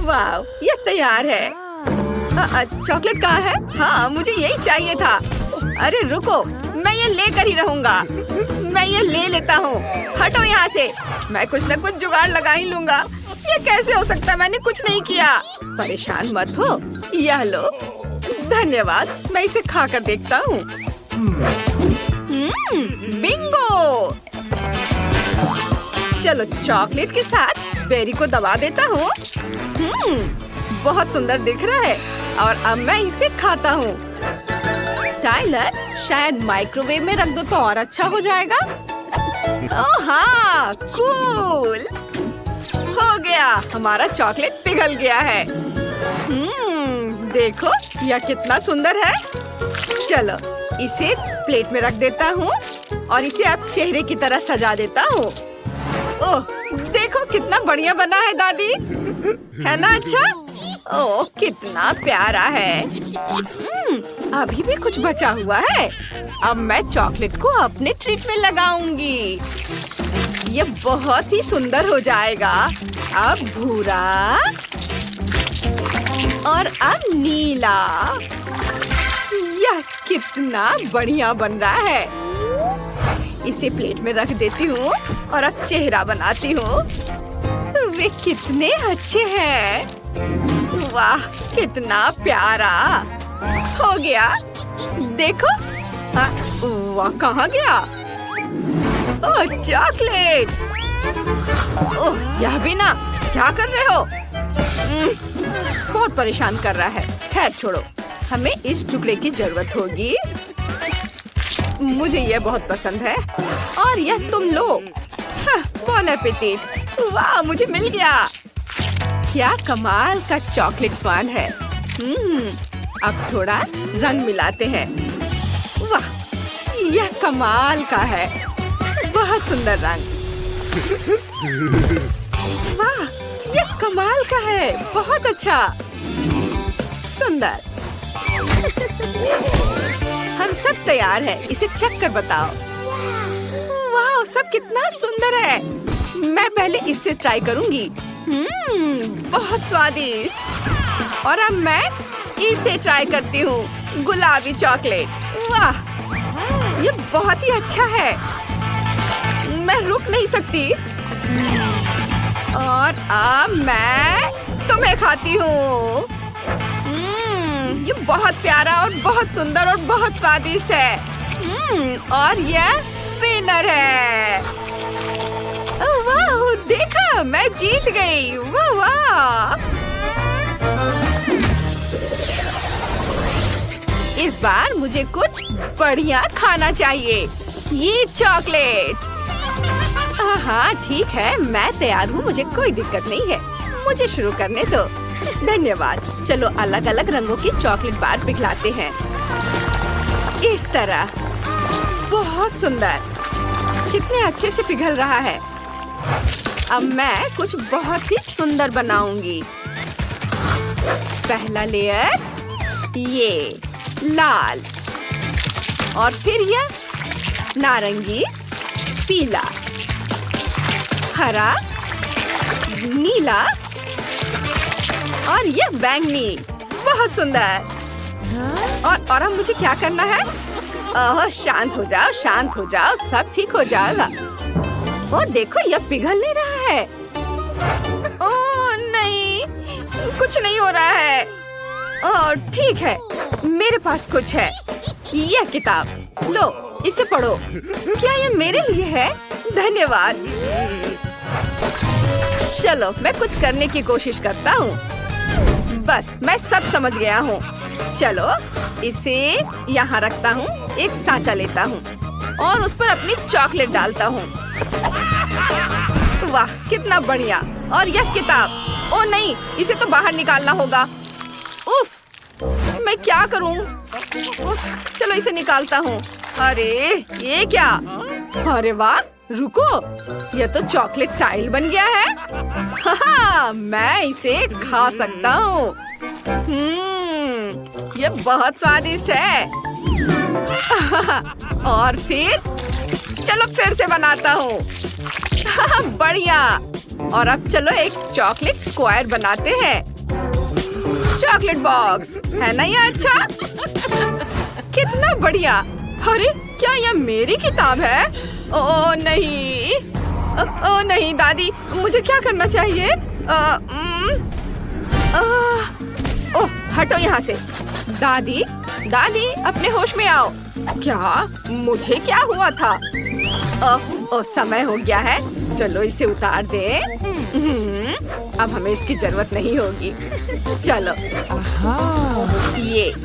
वाह, ये तैयार है। चॉकलेट कहाँ है? हाँ, मुझे यही चाहिए था। अरे रुको, मैं ये लेकर ही रहूंगा। मैं ये ले लेता हूँ। हटो यहाँ से। मैं कुछ न कुछ जुगाड़ लगा ही लूंगा। ये कैसे हो सकता है? मैंने कुछ नहीं किया। परेशान मत हो। यह लो। धन्यवाद। मैं इसे खाकर देखता हूँ। बिंगो। चलो चॉकलेट के साथ बेरी को दबा देता हूँ। बहुत सुंदर दिख रहा है और अब मैं इसे खाता हूँ। टाइलर, शायद माइक्रोवेव में रख दो तो और अच्छा हो जाएगा। ओह हाँ, कूल। हो गया, हमारा चॉकलेट पिघल गया है। देखो यह कितना सुंदर है। चलो इसे प्लेट में रख देता हूँ और इसे अब चेहरे की तरह सजा देता हूँ। ओह, देखो कितना बढ़िया बना है दादी, है ना? अच्छा। ओह, कितना प्यारा है। अभी भी कुछ बचा हुआ है। अब मैं चॉकलेट को अपने ट्रीट में लगाऊंगी। ये बहुत ही सुंदर हो जाएगा। अब भूरा और अब नीला। यह कितना बढ़िया बन रहा है। इसे प्लेट में रख देती हूँ और अब चेहरा बनाती हूँ। वे कितने अच्छे हैं। वाह, कितना प्यारा हो गया। देखो। वाह, कहाँ गया? ओह, चॉकलेट। ओह, यह भी ना। क्या कर रहे हो? बहुत परेशान कर रहा है। खैर छोड़ो, हमें इस टुकड़े की जरूरत होगी। मुझे यह बहुत पसंद है और यह तुम लो। बॉन एपेटिट। वाह, मुझे मिल गया। क्या कमाल का चॉकलेट स्वाद है। अब थोड़ा रंग मिलाते हैं। वाह, यह कमाल का है। बहुत सुंदर रंग। वाह, यह कमाल का है। बहुत अच्छा, सुंदर। हम सब तैयार हैं। इसे चख कर बताओ। वाह, सब कितना सुंदर है। मैं पहले इससे ट्राई करूंगी। बहुत स्वादिष्ट। और अब मैं इसे ट्राई करती हूँ। गुलाबी चॉकलेट। वाह, ये बहुत ही अच्छा है। मैं रुक नहीं सकती। और अब मैं तुम्हें खाती हूँ। ये बहुत प्यारा और बहुत सुंदर और बहुत स्वादिष्ट है। और यह विनर है। वाह, देखा, मैं जीत गई। वाह वाह। इस बार मुझे कुछ बढ़िया खाना चाहिए। ये चॉकलेट। हाँ ठीक है, मैं तैयार हूँ। मुझे कोई दिक्कत नहीं है। मुझे शुरू करने दो। धन्यवाद। चलो अलग अलग रंगों की चॉकलेट बार पिघलाते हैं। इस तरह। बहुत सुंदर। कितने अच्छे से पिघल रहा है। अब मैं कुछ बहुत ही सुंदर बनाऊंगी। पहला लेयर ये लाल और फिर यह नारंगी, पीला, हरा, नीला और यह बैंगनी। बहुत सुंदर। और अब मुझे क्या करना है? ओह, शांत हो जाओ, शांत हो जाओ, सब ठीक हो जाएगा। ओह देखो, यह पिघल नहीं रहा है। ओह नहीं, कुछ नहीं हो रहा है। ठीक है, मेरे पास कुछ है। यह किताब लो, इसे पढ़ो। क्या ये मेरे लिए है? धन्यवाद। चलो, मैं कुछ करने की कोशिश करता हूँ। बस, मैं सब समझ गया हूँ। चलो, इसे यहाँ रखता हूँ। एक सांचा लेता हूँ और उस पर अपनी चॉकलेट डालता हूँ। वाह, कितना बढ़िया। और यह किताब, ओ नहीं, इसे तो बाहर निकालना होगा। उफ, मैं क्या करूँ? उफ, चलो इसे निकालता हूँ। अरे, ये क्या? अरे वाह, रुको, यह तो चॉकलेट टाइल बन गया है। हाँ, मैं इसे खा सकता हूँ। यह बहुत स्वादिष्ट है। और फिर से बनाता हूँ। बढ़िया। और अब चलो एक चॉकलेट स्क्वायर बनाते हैं। चॉकलेट बॉक्स है ना ये अच्छा? कितना बढ़िया। अरे, क्या यह मेरी किताब है? ओ नहीं, ओ नहीं दादी, मुझे क्या करना चाहिए? ओह, हटो यहाँ से। दादी, दादी, अपने होश में आओ। क्या? मुझे क्या हुआ था? ओह, समय हो गया है। चलो इसे उतार दे। अब हमें इसकी जरूरत नहीं होगी। चलो,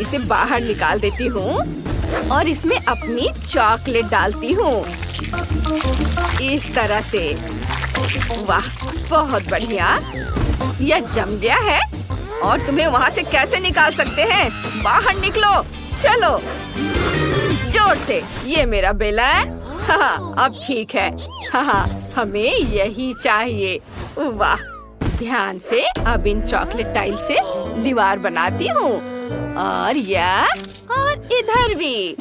इसे बाहर निकाल देती हूँ और इसमें अपनी चॉकलेट डालती हूँ। इस तरह से। वाह, बहुत बढ़िया। यह जम गया है और तुम्हें वहाँ से कैसे निकाल सकते हैं? बाहर निकलो। चलो, जोर से। ये मेरा बेलन। हाँ, अब ठीक है। हाँ, हमें यही चाहिए। वाह, ध्यान से। अब इन चॉकलेट टाइल से दीवार बनाती हूँ और इधर भी।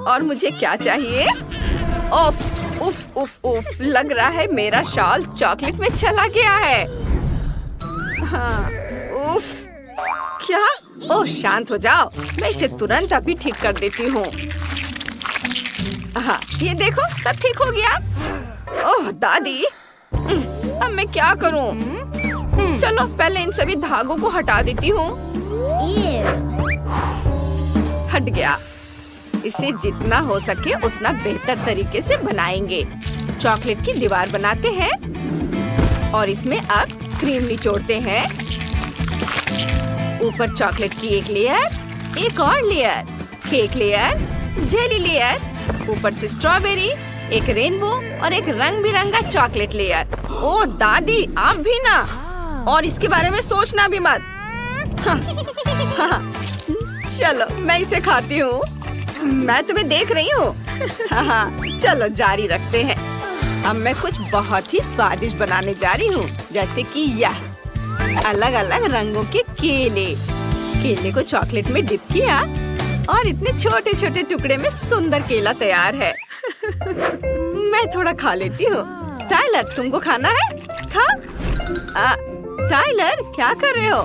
और मुझे क्या चाहिए? उफ, उफ, उफ, उफ, लग रहा है मेरा शॉल चॉकलेट में चला गया है। हाँ, उफ, क्या? ओह, शांत हो जाओ। मैं इसे तुरंत अभी ठीक कर देती हूँ। हाँ, ये देखो, सब ठीक हो गया। ओह दादी, अब मैं क्या करूँ? चलो, पहले इन सभी धागों को हटा देती हूँ। हट गया। इसे जितना हो सके उतना बेहतर तरीके से बनाएंगे। चॉकलेट की दीवार बनाते हैं और इसमें अब क्रीम निचोड़ते हैं। ऊपर चॉकलेट की एक लेयर, एक और layer, cake layer, jelly layer, ऊपर से स्ट्रॉबेरी, एक रेनबो और एक रंग बिरंगा चॉकलेट लेयर। ओ दादी, आप भी ना। और इसके बारे में सोचना भी मत। हाँ, चलो, मैं इसे खाती हूँ। मैं तुम्हें देख रही हूँ। हाँ, चलो जारी रखते हैं। अब मैं कुछ बहुत ही स्वादिष्ट बनाने जा रही हूँ, जैसे कि यह अलग अलग रंगों के केले को चॉकलेट में डिप किया और इतने छोटे छोटे टुकड़े में सुंदर केला तैयार है। मैं थोड़ा खा लेती हूँ। टाइलर, तुमको खाना है? खा। टाइलर, क्या कर रहे हो?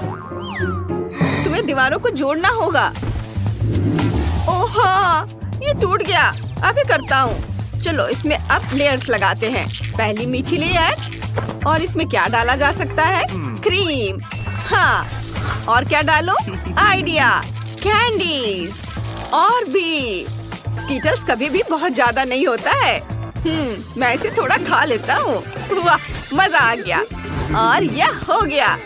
तुम्हें दीवारों को जोड़ना होगा। ओह हाँ, ये टूट गया। अभी करता हूँ। चलो, इसमें अब लेयर्स लगाते हैं। पहली मीठी लेयर, और इसमें क्या डाला जा सकता है? क्रीम। हाँ, और क्या डालो? आइडिया, कैंडीज और भी। स्कीटल्स कभी भी बहुत ज्यादा नहीं होता है। मैं इसे थोड़ा खा लेता हूँ। वाह, मजा आ गया। और यह हो गया।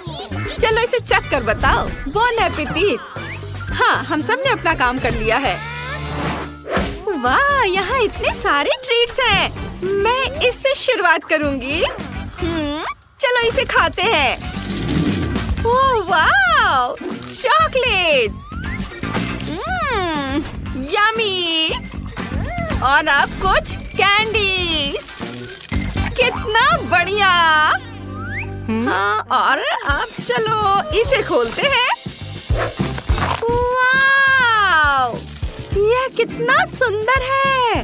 चलो इसे चख कर बताओ। Bone appétit. हाँ, हम सब ने अपना काम कर लिया है। वाह, यहाँ इतने सारे ट्रीट्स हैं। मैं इससे शुरुआत करूँगी। चलो इसे खाते हैं। ओह वाह, चॉकलेट। यम्मी। और अब कुछ कैंडीज। कितना बढ़िया। हाँ, और अब चलो इसे खोलते हैं। वाव, यह कितना सुंदर है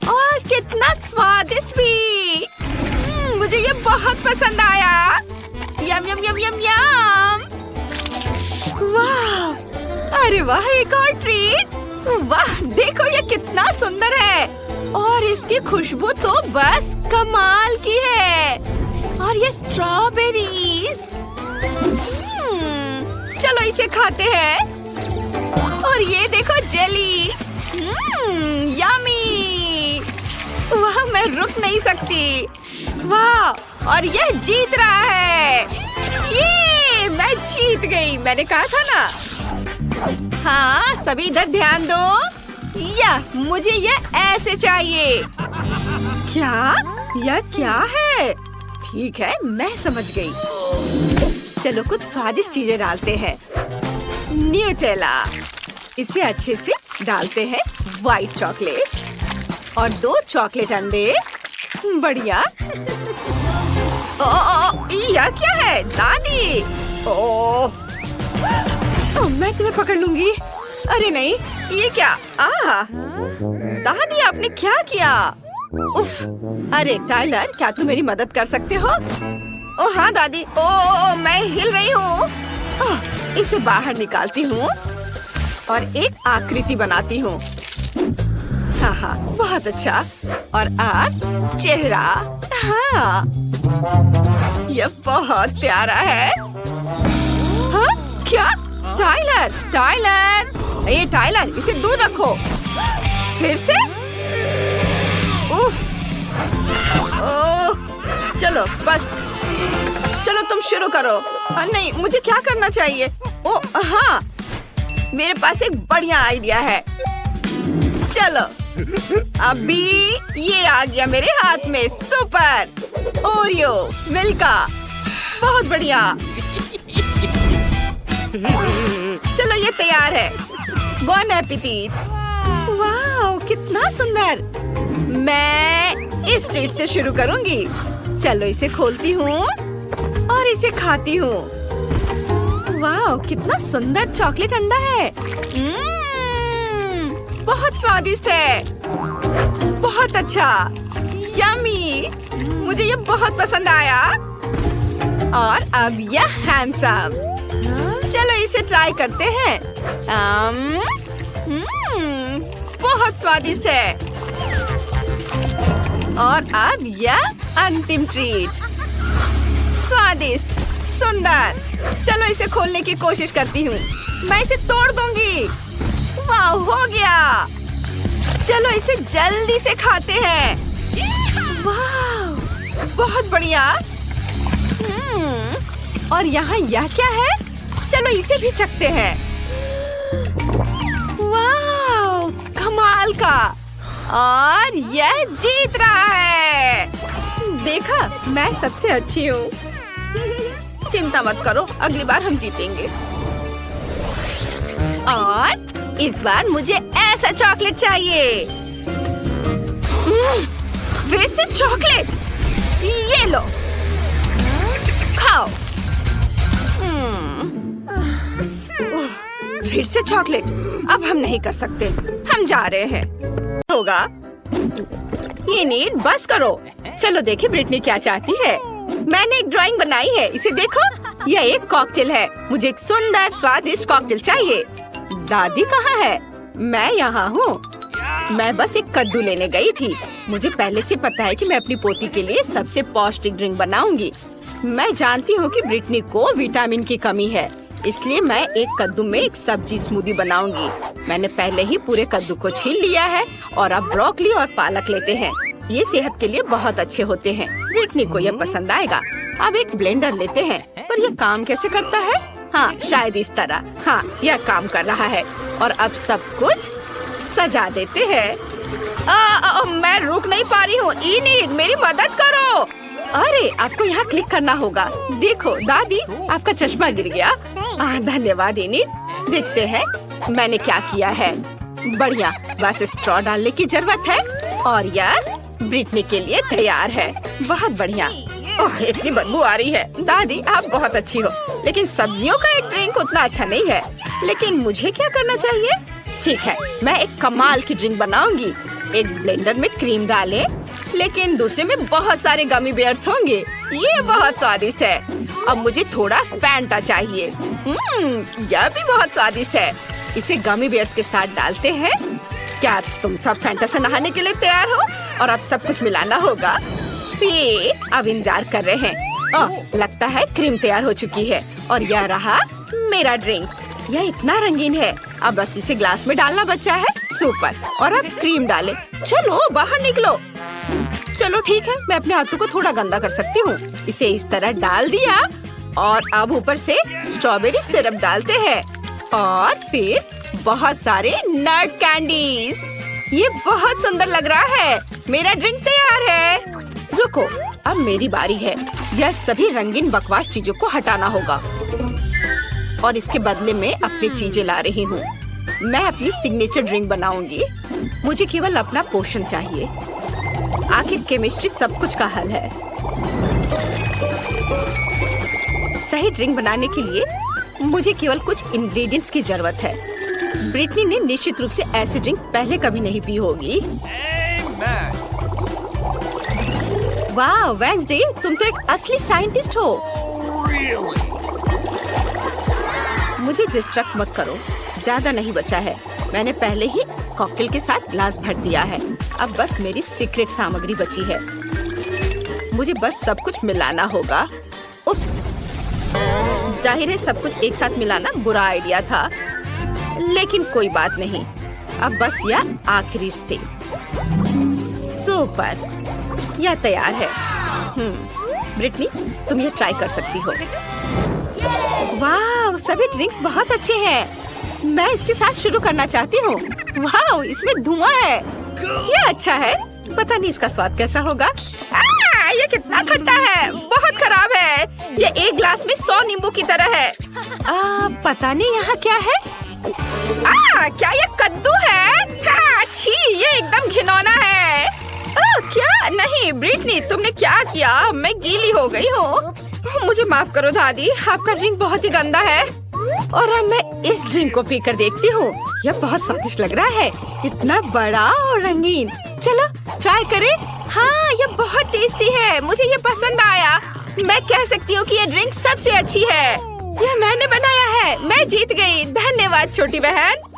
और कितना स्वादिष्ट भी। मुझे ये बहुत पसंद आया। यम यम यम यम यम। वाह, अरे वाह, एक और ट्रीट। वाह, देखो ये कितना सुंदर है और इसकी खुशबू तो बस कमाल की है। और ये स्ट्रॉबेरीज चलो इसे खाते हैं। और ये देखो जेली, यम्मी। वाह, मैं रुक नहीं सकती। वाह, और यह जीत रहा है। ये मैं जीत गई, मैंने कहा था ना। हाँ, सभी इधर ध्यान दो। या मुझे यह ऐसे चाहिए। क्या? यह क्या है? ठीक है, मैं समझ गई। चलो कुछ स्वादिष्ट चीजें डालते हैं। न्यूटेला, इसे अच्छे से डालते हैं। व्हाइट चॉकलेट और 2 चॉकलेट अंडे। बढ़िया। यह क्या है दादी? मैं तुम्हें पकड़ लूंगी। अरे नहीं, ये क्या? दादी, आपने क्या किया? उफ! अरे टाइलर, क्या तुम मेरी मदद कर सकते हो? ओह हाँ दादी। मैं हिल रही हूँ। इसे बाहर निकालती हूँ और एक आकृति बनाती हूँ। हाँ, बहुत अच्छा। और अब चेहरा। हाँ, यह बहुत प्यारा है। हाँ, क्या? टाइलर, ये टाइलर, इसे दूर रखो। फिर से? उफ! चलो बस, चलो तुम शुरू करो। नहीं, मुझे क्या करना चाहिए? हाँ, मेरे पास एक बढ़िया आइडिया है। चलो, अभी ये आ गया मेरे हाथ में। सुपर! ओरियो, मिल्का, बहुत बढ़िया। चलो ये तैयार है। बॉन एपेटिट। वाह, कितना सुंदर। मैं इस ट्रीट से शुरू करूंगी। चलो इसे खोलती हूँ और इसे खाती हूँ। वाह, कितना सुंदर चॉकलेट अंडा है। बहुत स्वादिष्ट है। बहुत अच्छा, यम्मी। मुझे ये बहुत पसंद आया। और अब यह हैंडसम। चलो इसे ट्राई करते हैं। बहुत स्वादिष्ट है। और अब यह अंतिम ट्रीट। स्वादिष्ट, सुंदर। चलो इसे खोलने की कोशिश करती हूँ। मैं इसे तोड़ दूंगी। वाह, हो गया। चलो इसे जल्दी से खाते हैं। वाह, बहुत बढ़िया। और यहाँ यह क्या है? चलो इसे भी चखते हैं। वाह, कमाल का। और यह जीत रहा है। देखा, मैं सबसे अच्छी हूँ। चिंता मत करो, अगली बार हम जीतेंगे। और इस बार मुझे ऐसा चॉकलेट चाहिए। फिर से चॉकलेट। ये लो, खाओ। फिर से चॉकलेट। अब हम नहीं कर सकते, हम जा रहे हैं। होगा। ये नीड, बस करो। चलो देखें ब्रिटनी क्या चाहती है। मैंने एक ड्राइंग बनाई है, इसे देखो। यह एक कॉकटेल है। मुझे एक सुंदर स्वादिष्ट कॉकटेल चाहिए। दादी कहाँ है? मैं यहाँ हूँ। मैं बस एक कद्दू लेने गई थी। मुझे पहले से पता है कि मैं अपनी पोती के लिए सबसे पौष्टिक ड्रिंक बनाऊंगी। मैं जानती हूँ कि ब्रिटनी को विटामिन की कमी है, इसलिए मैं एक कद्दू में एक सब्जी स्मूदी बनाऊंगी। मैंने पहले ही पूरे कद्दू को छील लिया है और अब ब्रोकली और पालक लेते हैं। ये सेहत के लिए बहुत अच्छे होते हैं। ब्रिटनी को यह पसंद आएगा। अब एक ब्लेंडर लेते हैं, पर यह काम कैसे करता है? हाँ, शायद इस तरह। हाँ, यह काम कर रहा है। और अब सब कुछ सजा देते हैं। मैं रुक नहीं पा रही हूँ। इनीड, मेरी मदद करो। अरे, आपको यहाँ क्लिक करना होगा। देखो दादी, आपका चश्मा गिर गया। धन्यवाद इनीड। देखते हैं मैंने क्या किया है। बढ़िया, बस स्ट्रॉ डालने की जरूरत है और यह ब्रिटनी के लिए तैयार है। बहुत बढ़िया। ओह, इतनी बदबू आ रही है। दादी, आप बहुत अच्छी हो, लेकिन सब्जियों का एक ड्रिंक उतना अच्छा नहीं है। लेकिन मुझे क्या करना चाहिए? ठीक है, मैं एक कमाल की ड्रिंक बनाऊंगी। एक ब्लेंडर में क्रीम डालें, लेकिन दूसरे में बहुत सारे गमी बेयर्स होंगे। ये बहुत स्वादिष्ट है। अब मुझे थोड़ा फैंटा चाहिए। यह भी बहुत स्वादिष्ट है। इसे गमी बेयर्स के साथ डालते हैं। क्या तुम सब फैंटा से नहाने के लिए तैयार हो? और अब सब कुछ मिलाना होगा। ये अब इंतजार कर रहे हैं। लगता है क्रीम तैयार हो चुकी है और यह रहा मेरा ड्रिंक। यह इतना रंगीन है, अब बस इसे ग्लास में डालना बचा है। सुपर। और अब क्रीम डालें। चलो बाहर निकलो। चलो ठीक है, मैं अपने हाथों को थोड़ा गंदा कर सकती हूँ। इसे इस तरह डाल दिया और अब ऊपर से स्ट्रॉबेरी सिरप डालते हैं और फिर बहुत सारे नट कैंडीज। ये बहुत सुंदर लग रहा है। मेरा ड्रिंक तैयार है। रुको, अब मेरी बारी है। यह सभी रंगीन बकवास चीजों को हटाना होगा और इसके बदले में अपनी चीजें ला रही हूँ। मैं अपनी सिग्नेचर ड्रिंक बनाऊंगी। मुझे केवल अपना पोषण चाहिए। आखिर केमिस्ट्री सब कुछ का हल है। सही ड्रिंक बनाने के लिए मुझे केवल कुछ इंग्रेडिएंट्स की जरूरत है। ब्रिटनी ने निश्चित रूप से ऐसी ड्रिंक पहले कभी नहीं पी होगी। वाह वेंसडे, तुम तो एक असली साइंटिस्ट हो। मुझे डिस्ट्रैक्ट मत करो, ज्यादा नहीं बचा है। मैंने पहले ही कॉकटेल के साथ ग्लास भर दिया है। अब बस मेरी सीक्रेट सामग्री बची है। मुझे बस सब कुछ मिलाना होगा। उप्स, जाहिर है सब कुछ एक साथ मिलाना बुरा आइडिया था, लेकिन कोई बात नहीं। अब बस यह आखिरी स्टेप। सुपर, यह तैयार है। ब्रिटनी, तुम ये ट्राई कर सकती हो। वाह, सभी ड्रिंक्स बहुत अच्छे हैं। मैं इसके साथ शुरू करना चाहती हूँ। वाह, इसमें धुआं है। ये अच्छा है। पता नहीं इसका स्वाद कैसा होगा। ये कितना खट्टा है, बहुत खराब है। ये एक ग्लास में 100 नींबू की तरह है। पता नहीं यहाँ क्या है। क्या ये कद्दू है? छी, ये एकदम घिनौना है। क्या? नहीं ब्रिटनी, तुमने क्या किया? मैं गीली हो गई हूँ। मुझे माफ करो दादी, आपका ड्रिंक बहुत ही गंदा है। और अब मैं इस ड्रिंक को पीकर देखती हूँ। यह बहुत स्वादिष्ट लग रहा है, इतना बड़ा और रंगीन। चलो ट्राई करें। हाँ, यह बहुत टेस्टी है, मुझे ये पसंद आया। मैं कह सकती हूँ कि ये ड्रिंक सबसे अच्छी है। यह मैंने बनाया है। मैं जीत गई। धन्यवाद छोटी बहन।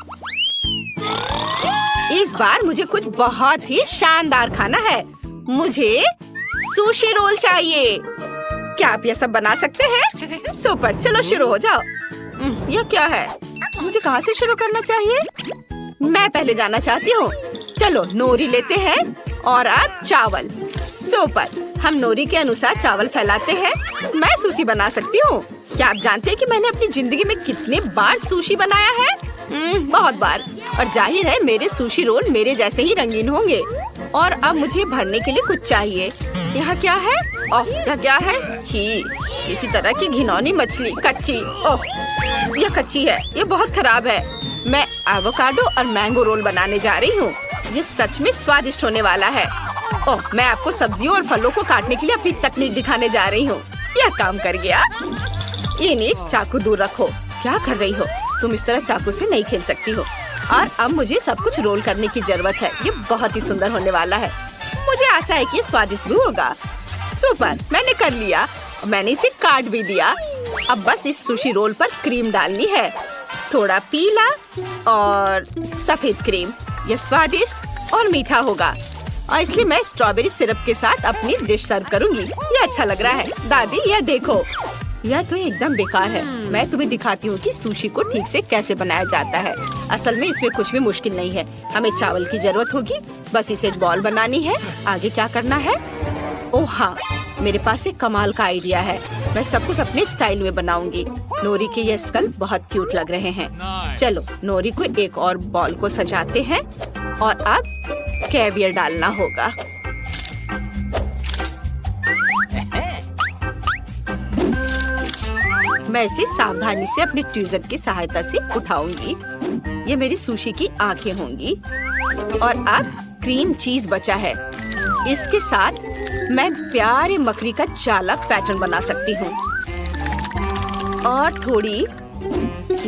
इस बार मुझे कुछ बहुत ही शानदार खाना है। मुझे सुशी रोल चाहिए। क्या आप यह सब बना सकते हैं? सुपर, चलो शुरू हो जाओ। यह क्या है? मुझे कहाँ से शुरू करना चाहिए? मैं पहले जाना चाहती हूँ। चलो नोरी लेते हैं और अब चावल। सुपर, हम नोरी के अनुसार चावल फैलाते हैं। मैं सुशी बना सकती हूँ। क्या आप जानते हैं कि मैंने अपनी जिंदगी में कितने बार सुशी बनाया है? बहुत बार। और जाहिर है मेरे सुशी रोल मेरे जैसे ही रंगीन होंगे। और अब मुझे भरने के लिए कुछ चाहिए। यहाँ क्या है? ओह, यह क्या है? छी, इसी तरह की घिनौनी मछली, कच्ची। ओह, यह कच्ची है, ये बहुत खराब है। मैं एवोकाडो और मैंगो रोल बनाने जा रही हूँ। ये सच में स्वादिष्ट होने वाला है। ओह, मैं आपको सब्जियों और फलों को काटने के लिए अपनी तकनीक दिखाने जा रही हूँ। यह काम कर गया। ये चाकू दूर रखो। क्या कर रही हो? तुम इस तरह चाकू से नहीं खेल सकती हो। और अब मुझे सब कुछ रोल करने की जरूरत है। ये बहुत ही सुंदर होने वाला है। मुझे आशा है कि ये स्वादिष्ट भी होगा। सुपर, मैंने कर लिया। मैंने इसे काट भी दिया। अब बस इस सुशी रोल पर क्रीम डालनी है, थोड़ा पीला और सफेद क्रीम। यह स्वादिष्ट और मीठा होगा और इसलिए मैं स्ट्रॉबेरी सिरप के साथ अपनी डिश सर्व करूंगी। ये अच्छा लग रहा है। दादी, यह देखो, यह तो एकदम बेकार है। मैं तुम्हें दिखाती हूँ कि सुशी को ठीक से कैसे बनाया जाता है। असल में इसमें कुछ भी मुश्किल नहीं है। हमें चावल की जरूरत होगी, बस इसे बॉल बनानी है। आगे क्या करना है? ओह हाँ, मेरे पास एक कमाल का आइडिया है। मैं सब कुछ अपने स्टाइल में बनाऊंगी। नोरी के ये स्कल बहुत क्यूट लग रहे हैं। चलो नोरी को एक और बॉल को सजाते हैं और अब कैवियर डालना होगा। मैं इसे सावधानी से अपने ट्वीजर की सहायता से उठाऊंगी। ये मेरी सुशी की आंखें होंगी। और अब क्रीम चीज बचा है। इसके साथ मैं प्यारे मकड़ी का जाला पैटर्न बना सकती हूँ और थोड़ी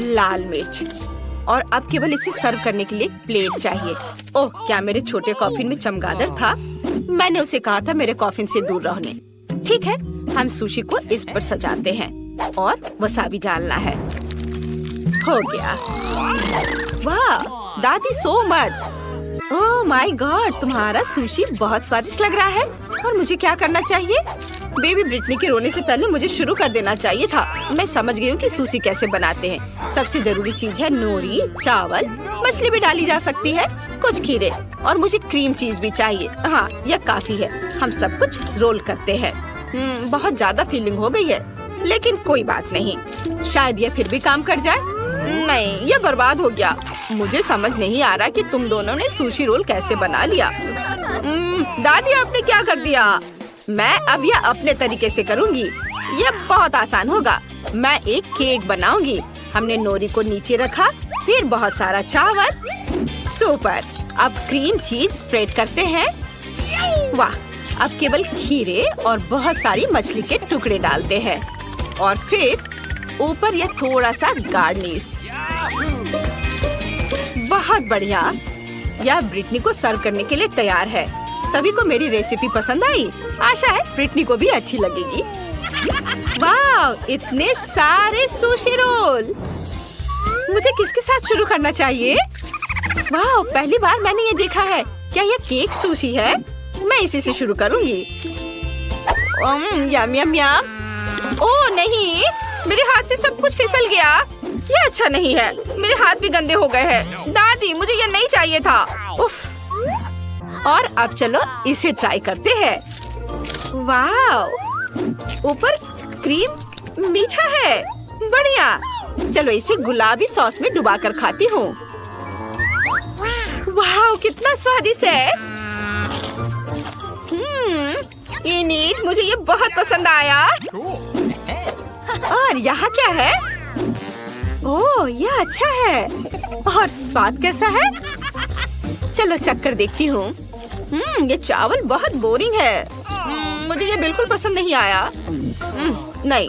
लाल मिर्च। और अब केवल इसे सर्व करने के लिए एक प्लेट चाहिए। ओह, क्या मेरे छोटे कॉफिन में चमगादड़ था? मैंने उसे कहा था मेरे कॉफिन से दूर रहने। ठीक है, हम सुशी को इस पर सजाते हैं और वसाबी डालना है। हो गया। वाह दादी, सो मत। ओह माय गॉड, तुम्हारा सुशी बहुत स्वादिष्ट लग रहा है। और मुझे क्या करना चाहिए? बेबी ब्रिटनी के रोने से पहले मुझे शुरू कर देना चाहिए था। मैं समझ गई हूँ कि सुशी कैसे बनाते हैं। सबसे जरूरी चीज है नोरी, चावल, मछली भी डाली जा सकती है, कुछ खीरे और मुझे क्रीम चीज भी चाहिए। हाँ, यह काफी है। हम सब कुछ रोल करते हैं। बहुत ज्यादा फीलिंग हो गई है, लेकिन कोई बात नहीं, शायद यह फिर भी काम कर जाए। नहीं, यह बर्बाद हो गया। मुझे समझ नहीं आ रहा कि तुम दोनों ने सुशी रोल कैसे बना लिया। दादी, आपने क्या कर दिया? मैं अब यह अपने तरीके से करूँगी। यह बहुत आसान होगा। मैं एक केक बनाऊंगी। हमने नोरी को नीचे रखा, फिर बहुत सारा चावल। सुपर। अब क्रीम चीज स्प्रेड करते हैं। वाह, अब केवल खीरे और बहुत सारी मछली के टुकड़े डालते हैं और फिर ऊपर यह थोड़ा सा गार्निश। बहुत बढ़िया। यह ब्रिटनी को सर्व करने के लिए तैयार है। सभी को मेरी रेसिपी पसंद आई। आशा है ब्रिटनी को भी अच्छी लगेगी। वाह, इतने सारे सुशी रोल। मुझे किसके साथ शुरू करना चाहिए? वाह, पहली बार मैंने ये देखा है। क्या यह केक सुशी है? मैं इसी से शुरू करूंगी। यम यम यम। ओह नहीं, मेरे हाथ से सब कुछ फिसल गया। ये अच्छा नहीं है। मेरे हाथ भी गंदे हो गए हैं। दादी, मुझे ये नहीं चाहिए था। उफ। और अब चलो इसे ट्राई करते हैं। वाह, ऊपर क्रीम मीठा है। बढ़िया। चलो इसे गुलाबी सॉस में डुबा कर खाती हूँ। वाह, कितना स्वादिष्ट है। इनिट, मुझे ये बहुत पसंद आया। और यहाँ क्या है? ओह, ये अच्छा है। और स्वाद कैसा है? चलो चक्कर देखती हूँ। ये चावल बहुत बोरिंग है। मुझे ये बिल्कुल पसंद नहीं आया। नहीं,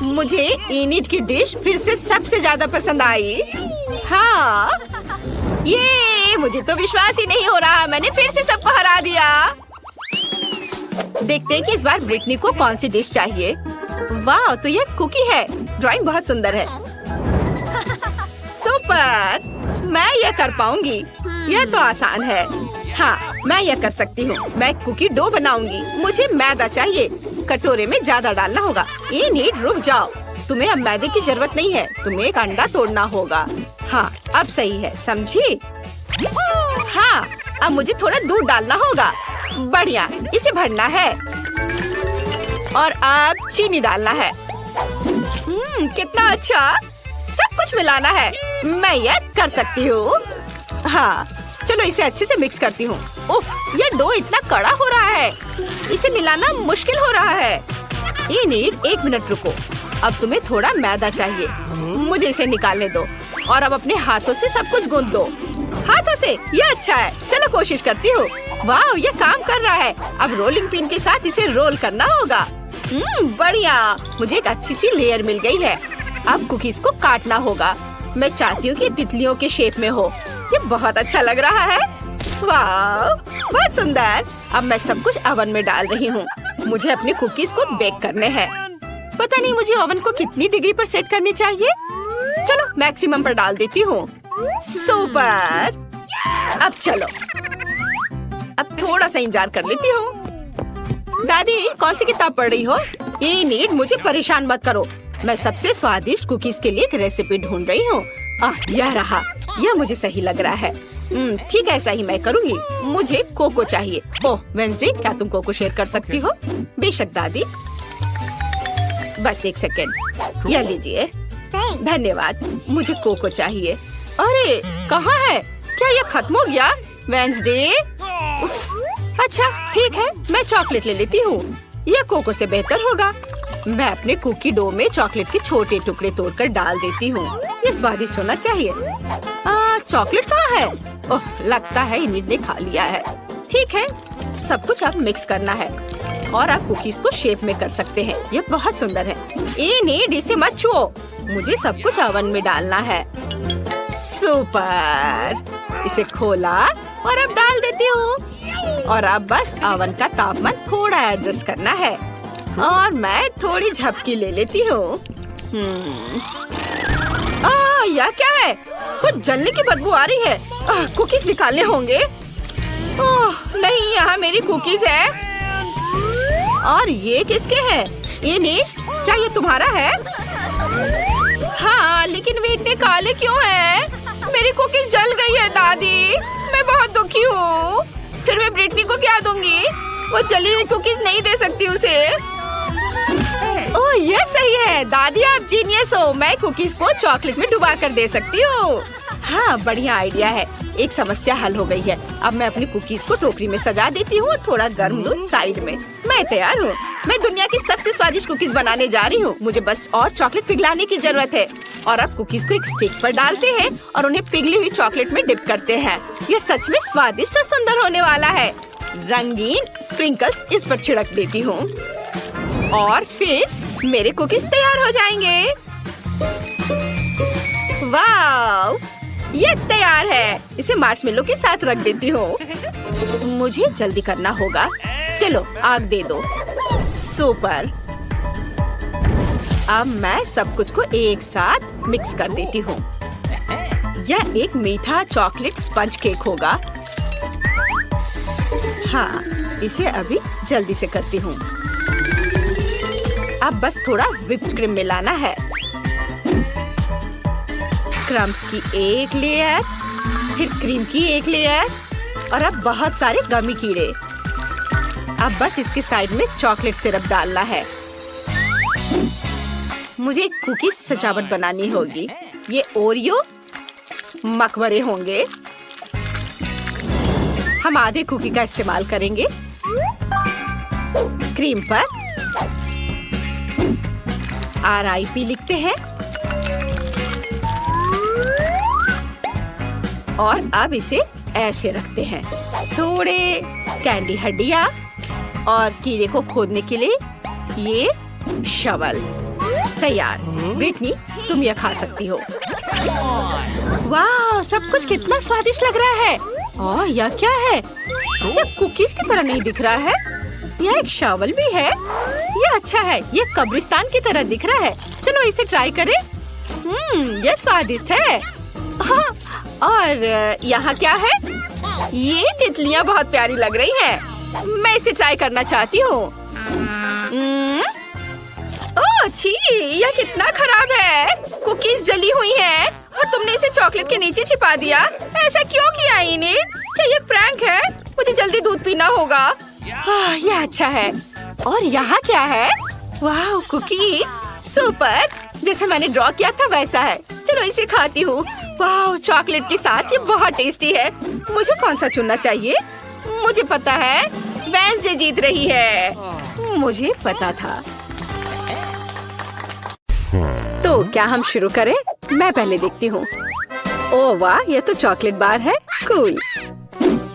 मुझे इनिट की डिश फिर से सबसे ज्यादा पसंद आई। हाँ, ये मुझे तो विश्वास ही नहीं हो रहा। मैंने फिर से सबको हरा दिया। देखते हैं कि इस बार ब्रिटनी को कौन सी डिश चाहिए। वाह, तो यह कुकी है। ड्राइंग बहुत सुंदर है। सुपर। मैं यह कर पाऊंगी। यह तो आसान है। हाँ, मैं यह कर सकती हूँ। मैं कुकी डो बनाऊंगी। मुझे मैदा चाहिए। कटोरे में ज्यादा डालना होगा। इनिट, रुक जाओ। तुम्हें अब मैदे की जरूरत नहीं है। तुम्हें एक अंडा तोड़ना होगा। हाँ, अब सही है, समझी? हाँ, अब मुझे थोड़ा दूध डालना होगा। बढ़िया, इसे भरना है और अब चीनी डालना है। कितना अच्छा। सब कुछ मिलाना है। मैं यह कर सकती हूँ। हाँ, चलो इसे अच्छे से मिक्स करती हूँ। उफ, यह डो इतना कड़ा हो रहा है। इसे मिलाना मुश्किल हो रहा है। इनिट, 1 मिनट रुको। अब तुम्हें थोड़ा मैदा चाहिए। मुझे इसे निकालने दो और अब अपने हाथों से सब कुछ गूंथ दो। हाथों से? ये अच्छा है। चलो कोशिश करती हूँ। वाह, ये काम कर रहा है। अब रोलिंग पिन के साथ इसे रोल करना होगा। बढ़िया। मुझे एक अच्छी सी लेयर मिल गई है। अब कुकीज को काटना होगा। मैं चाहती हूँ कि तितलियों के शेप में हो। ये बहुत अच्छा लग रहा है। वाह, बहुत सुंदर। अब मैं सब कुछ ओवन में डाल रही हूँ। मुझे अपने कुकीज को बेक करने हैं। पता नहीं मुझे ओवन को कितनी डिग्री पर सेट करनी चाहिए। चलो मैक्सिमम पर डाल देती हूँ। सुपर। अब चलो, अब थोड़ा सा इंतजार कर लेती हूँ। दादी, कौन सी किताब पढ़ रही हो? इनिट, मुझे परेशान मत करो। मैं सबसे स्वादिष्ट कुकीज के लिए एक रेसिपी ढूंढ रही हूँ। यह रहा। यह मुझे सही लग रहा है। ठीक है, ऐसा ही मैं करूँगी। मुझे कोको चाहिए। ओह वेंसडे, क्या तुम कोको शेयर कर सकती हो? बेशक दादी। बस 1 सेकेंड। यह लीजिए। धन्यवाद। मुझे कोको चाहिए। अरे, कहाँ है? क्या यह खत्म हो गया? वेंसडे। अच्छा, ठीक है, मैं चॉकलेट ले लेती हूँ। यह कोको से बेहतर होगा। मैं अपने कुकी डो में चॉकलेट के छोटे टुकड़े तोड़कर डाल देती हूँ। ये स्वादिष्ट होना चाहिए। चॉकलेट कहाँ है? ओह, लगता है इनिट ने खा लिया है। ठीक है, सब कुछ अब मिक्स करना है और आप कुकीज को शेप में कर सकते हैं। ये बहुत सुंदर है। इनिट, इसे मत छुओ। मुझे सब कुछ ओवन में डालना है। सुपर। इसे खोला और अब डाल देती हूँ। और अब बस ओवन का तापमान थोड़ा एडजस्ट करना है और मैं थोड़ी झपकी ले लेती हूँ। यह क्या है? कुछ जलने की बदबू आ रही है। कुकीज निकालने होंगे। ओह नहीं, यहाँ मेरी कुकीज है। और ये किसके हैं? ये नीट, क्या ये तुम्हारा है? हाँ, लेकिन वे इतने काले क्यों हैं? मेरी कुकीज जल गई है दादी, मैं बहुत दुखी हूँ। फिर मैं ब्रिटनी को क्या दूंगी? वो जली हुई कुकीज नहीं दे सकती उसे। ओह ये सही है दादी, आप जीनियस हो। मैं कुकीज को चॉकलेट में डुबा कर दे सकती हूँ। हाँ बढ़िया आइडिया है। एक समस्या हल हो गई है। अब मैं अपनी कुकीज को टोकरी में सजा देती हूँ और थोड़ा गर्म दूध साइड में। मैं तैयार हूँ। मैं दुनिया की सबसे स्वादिष्ट कुकीज बनाने जा रही हूँ। मुझे बस और चॉकलेट पिघलाने की जरूरत है। और अब कुकीज को एक स्टिक पर डालते हैं और उन्हें पिघली हुई चॉकलेट में डिप करते हैं। ये सच में स्वादिष्ट और सुंदर होने वाला है। रंगीन स्प्रिंकल्स इस पर छिड़क देती हूँ और फिर मेरे कुकीज तैयार हो जाएंगे। वाव, ये तैयार है। इसे मार्शमेलो के साथ रख देती हूँ। मुझे जल्दी करना होगा। चलो आग दे दो। सुपर। अब मैं सब कुछ को एक साथ मिक्स कर देती हूँ। यह एक मीठा चॉकलेट स्पंज केक होगा। हाँ, इसे अभी जल्दी से करती हूँ। अब बस थोड़ा व्हिप्ड क्रीम मिलाना है। क्रम्स की एक लेयर, फिर क्रीम की एक लेयर और अब बहुत सारे गमी कीड़े। अब बस इसके साइड में चॉकलेट सिरप डालना है। मुझे एक कुकी सजावट बनानी होगी। ये ओरियो मकबरे होंगे। हम आधे कुकी का इस्तेमाल करेंगे। क्रीम पर RIP लिखते हैं और अब इसे ऐसे रखते हैं। थोड़े कैंडी हड्डियाँ और कीड़े को खोदने के लिए ये शवल तैयार। ब्रिटनी, तुम यह खा सकती हो। वाह, सब कुछ कितना स्वादिष्ट लग रहा है। और यह क्या है? यह कुकीज की तरह नहीं दिख रहा है। यह एक शवल भी है। यह अच्छा है। यह कब्रिस्तान की तरह दिख रहा है। चलो इसे ट्राई करें। यह स्वादिष्ट है। हाँ, और यहाँ क्या है? ये तितलियाँ बहुत प्यारी लग रही हैं। मैं इसे ट्राई करना चाहती हूँ। ओह छी, यह कितना खराब है। कुकीज जली हुई हैं और तुमने इसे चॉकलेट के नीचे छिपा दिया। ऐसा क्यों किया इनिट? क्या ये प्रैंक है? मुझे जल्दी दूध पीना होगा। यह अच्छा है। और यहाँ क्या है? वाह, कुकीज सुपर। जैसे मैंने ड्रॉ किया था वैसा है। चलो इसे खाती हूँ। वाह, चॉकलेट के साथ ये बहुत टेस्टी है। मुझे कौन सा चुनना चाहिए? मुझे पता है, वेंसडे जीत रही है। मुझे पता था। तो क्या हम शुरू करें? मैं पहले देखती हूँ। ओह वाह, ये तो चॉकलेट बार है। कूल।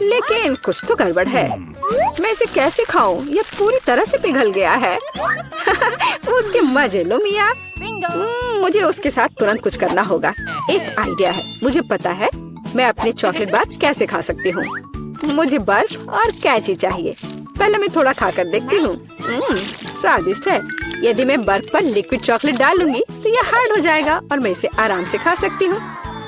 लेकिन कुछ तो गड़बड़ है। मैं इसे कैसे खाऊं? ये पूरी तरह से पिघल गया है। उसके मजे लो मिया। मुझे उसके साथ तुरंत कुछ करना होगा। एक आइडिया है। मुझे पता है मैं अपने चॉकलेट बार कैसे खा सकती हूँ। मुझे बर्फ और कैची चाहिए। पहले मैं थोड़ा खाकर देखती हूँ। स्वादिष्ट है। यदि मैं बर्फ पर लिक्विड चॉकलेट डालूंगी तो यह हार्ड हो जाएगा और मैं इसे आराम से खा सकती हूँ।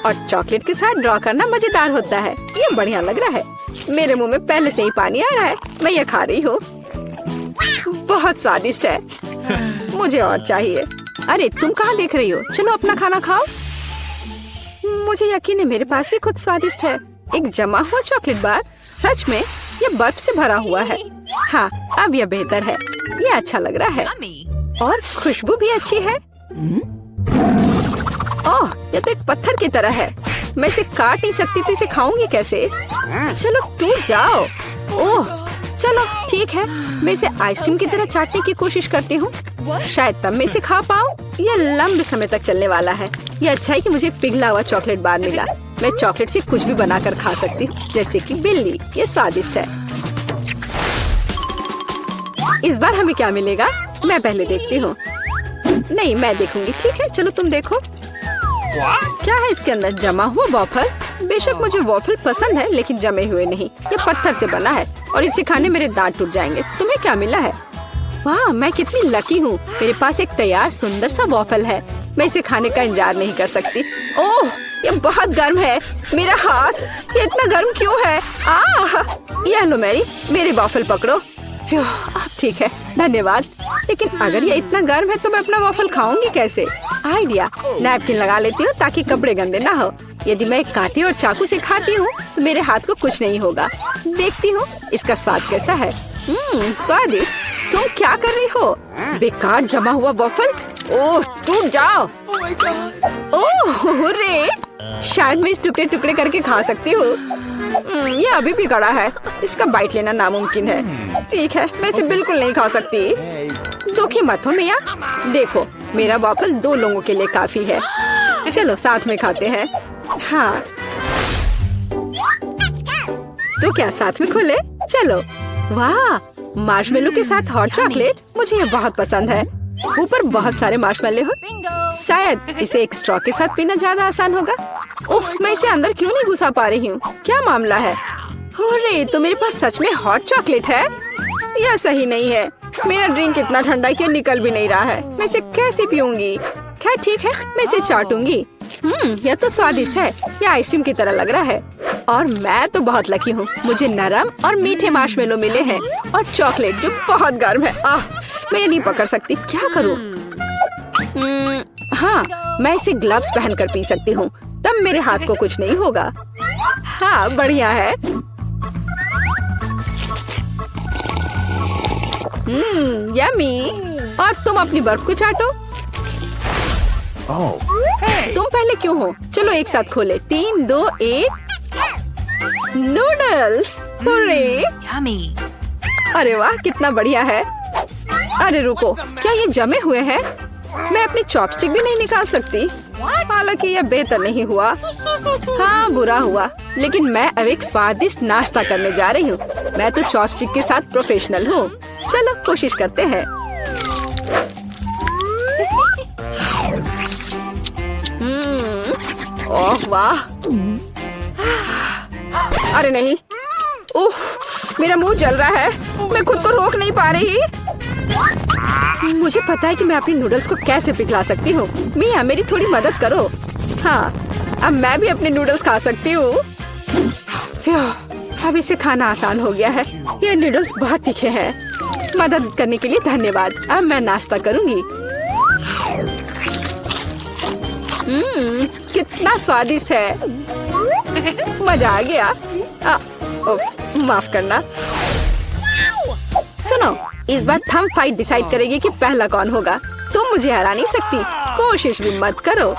और चॉकलेट के साथ ड्रॉ करना मजेदार होता है। ये बढ़िया लग रहा है। मेरे मुंह में पहले से ही पानी आ रहा है। मैं ये खा रही हूँ। बहुत स्वादिष्ट है। मुझे और चाहिए। अरे तुम कहाँ देख रही हो? चलो अपना खाना खाओ। मुझे यकीन है मेरे पास भी खुद स्वादिष्ट है। एक जमा हुआ चॉकलेट बार। सच में यह बर्फ से भरा हुआ है। हाँ, अब यह बेहतर है। यह अच्छा लग रहा है और खुशबू भी अच्छी है। ओह, यह तो एक पत्थर की तरह है। मैं इसे काट नहीं सकती तो इसे खाऊंगी कैसे? चलो टूट जाओ। ओह, चलो ठीक है। मैं इसे आइसक्रीम की तरह चाटने की कोशिश करती हूँ। शायद तब मैं इसे खा पाऊँ। यह लंबे समय तक चलने वाला है। यह अच्छा है कि मुझे पिघला हुआ चॉकलेट बार मिला। मैं चॉकलेट से कुछ भी बनाकर खा सकती हूँ, जैसे कि बिल्ली। ये स्वादिष्ट है। इस बार हमें क्या मिलेगा? मैं पहले देखती हूँ। नहीं, मैं देखूंगी। ठीक है, चलो तुम देखो। क्या है इसके अंदर? जमा हुआ वॉफल। बेशक मुझे वॉफल पसंद है, लेकिन जमे हुए नहीं। ये पत्थर से बना है और इसे खाने मेरे दांत टूट जाएंगे। तुम्हें क्या मिला है? वाह, मैं कितनी लकी हूँ। मेरे पास एक तैयार सुंदर सा वॉफल है। मैं इसे खाने का इंतजार नहीं कर सकती। ओह, ये बहुत गर्म है। मेरा हाथ ये इतना गर्म क्यों है? ये लो मैरी, मेरे वॉफल पकड़ो। ठीक है, धन्यवाद। लेकिन अगर ये इतना गर्म है तो मैं अपना वॉफल खाऊंगी कैसे? आइडिया, नैपकिन लगा लेती हूँ ताकि कपड़े गंदे ना हो। यदि मैं एक कांटे और चाकू से खाती हूँ तो मेरे हाथ को कुछ नहीं होगा। देखती हूँ इसका स्वाद कैसा है। स्वादिष्ट। तुम क्या कर रही हो? बेकार जमा हुआ वॉफल। ओह, टूट जाओ। ओह रे, शायद मैं इस टुकड़े टुकड़े करके खा सकती हूँ। ये अभी भी कड़ा है, इसका बाइट लेना नामुमकिन है। ठीक है, मैं इसे बिल्कुल नहीं खा सकती। दुखी मत हो मिया, देखो मेरा वॉफल 2 लोगों के लिए काफी है। चलो साथ में खाते हैं। हाँ तो क्या साथ में खोले? चलो। वाह, मार्शमेलो के साथ हॉट चॉकलेट, मुझे ये बहुत पसंद है। ऊपर बहुत सारे मार्शमेलो हो। शायद इसे एक स्ट्रॉ के साथ पीना ज्यादा आसान होगा। उफ, मैं इसे अंदर क्यों नहीं घुसा पा रही हूँ? क्या मामला है? अरे, तो मेरे पास सच में हॉट चॉकलेट है? यह सही नहीं है। मेरा ड्रिंक इतना ठंडा कि निकल भी नहीं रहा है। मैं इसे कैसे पीऊंगी? खैर ठीक है, मैं इसे चाटूंगी। यह तो स्वादिष्ट है। यह आइसक्रीम की तरह लग रहा है। और मैं तो बहुत लकी हूँ, मुझे नरम और मीठे मार्शमेलो मिले हैं और चॉकलेट जो बहुत गर्म है। मैं ये नहीं पकड़ सकती, क्या करूँ? हाँ, मैं इसे ग्लव्स पहनकर पी सकती हूँ, तब मेरे हाथ को कुछ नहीं होगा। हाँ, बढ़िया है। यम्मी। और तुम अपनी बर्फ को चाटो। तुम पहले क्यों हो? चलो एक साथ खोले। 3, 2, 1। नूडल्स। अरे वाह, कितना बढ़िया है। अरे रुको, क्या ये जमे हुए हैं? मैं अपनी चॉपस्टिक भी नहीं निकाल सकती। हालांकि यह बेहतर नहीं हुआ। हाँ, बुरा हुआ। लेकिन मैं अब एक स्वादिष्ट नाश्ता करने जा रही हूँ। मैं तो चॉपस्टिक के साथ प्रोफेशनल हूँ। चलो कोशिश करते हैं। ओह वाह। अरे नहीं, उफ, मेरा मुंह जल रहा है। मैं खुद को रोक नहीं पा रही। मुझे पता है कि मैं अपनी नूडल्स को कैसे पिघला सकती हूँ। मिया, मेरी थोड़ी मदद करो। हाँ, अब मैं भी अपने नूडल्स खा सकती हूँ। अब इसे खाना आसान हो गया है। ये नूडल्स बहुत तीखे हैं। मदद करने के लिए धन्यवाद। अब मैं नाश्ता करूँगी। कितना स्वादिष्ट है। मजा आ गया। उप्स, माफ करना। सुनो, इस बार थंब फाइट डिसाइड करेगी कि पहला कौन होगा। तुम मुझे हरा नहीं सकती, कोशिश भी मत करो।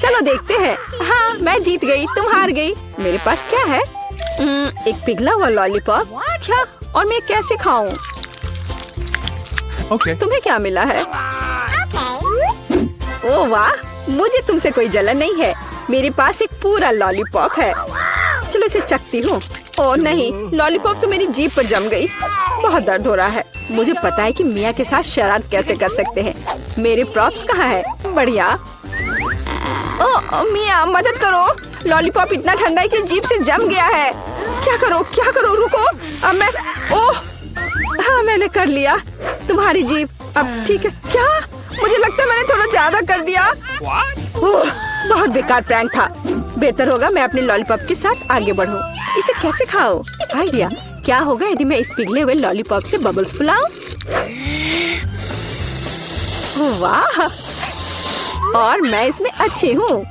चलो देखते हैं। हाँ, मैं जीत गई, तुम हार गई। मेरे पास क्या है? एक पिघला हुआ लॉलीपॉप। क्या? और मैं कैसे खाऊं? तुम्हें क्या मिला है? ओह वाह, मुझे तुमसे कोई जलन नहीं है। मेरे पास एक पूरा लॉलीपॉप है। चलो इसे चखती हूँ। ओह नहीं, लॉलीपॉप तो मेरी जीभ पर जम गई। बहुत दर्द हो रहा है। मुझे पता है कि मिया के साथ शरारत कैसे कर सकते हैं। मेरे प्रॉप्स कहाँ है? बढ़िया। ओह मिया, मदद करो। लॉलीपॉप इतना ठंडा है कि जीभ से जम गया है। क्या करो, क्या करो? रुको, अब मैं। ओह हाँ, मैंने कर लिया। तुम्हारी जीभ अब ठीक है क्या? मुझे लगता है मैंने थोड़ा ज्यादा कर दिया। ओह, बहुत बेकार प्रैंक था। बेहतर होगा मैं अपने लॉलीपॉप के साथ आगे बढ़ूं। इसे कैसे खाओ? आइडिया, क्या होगा यदि मैं इस पिघले हुए लॉलीपॉप से बबल्स फुलाऊं? वाह, और मैं इसमें अच्छी हूँ।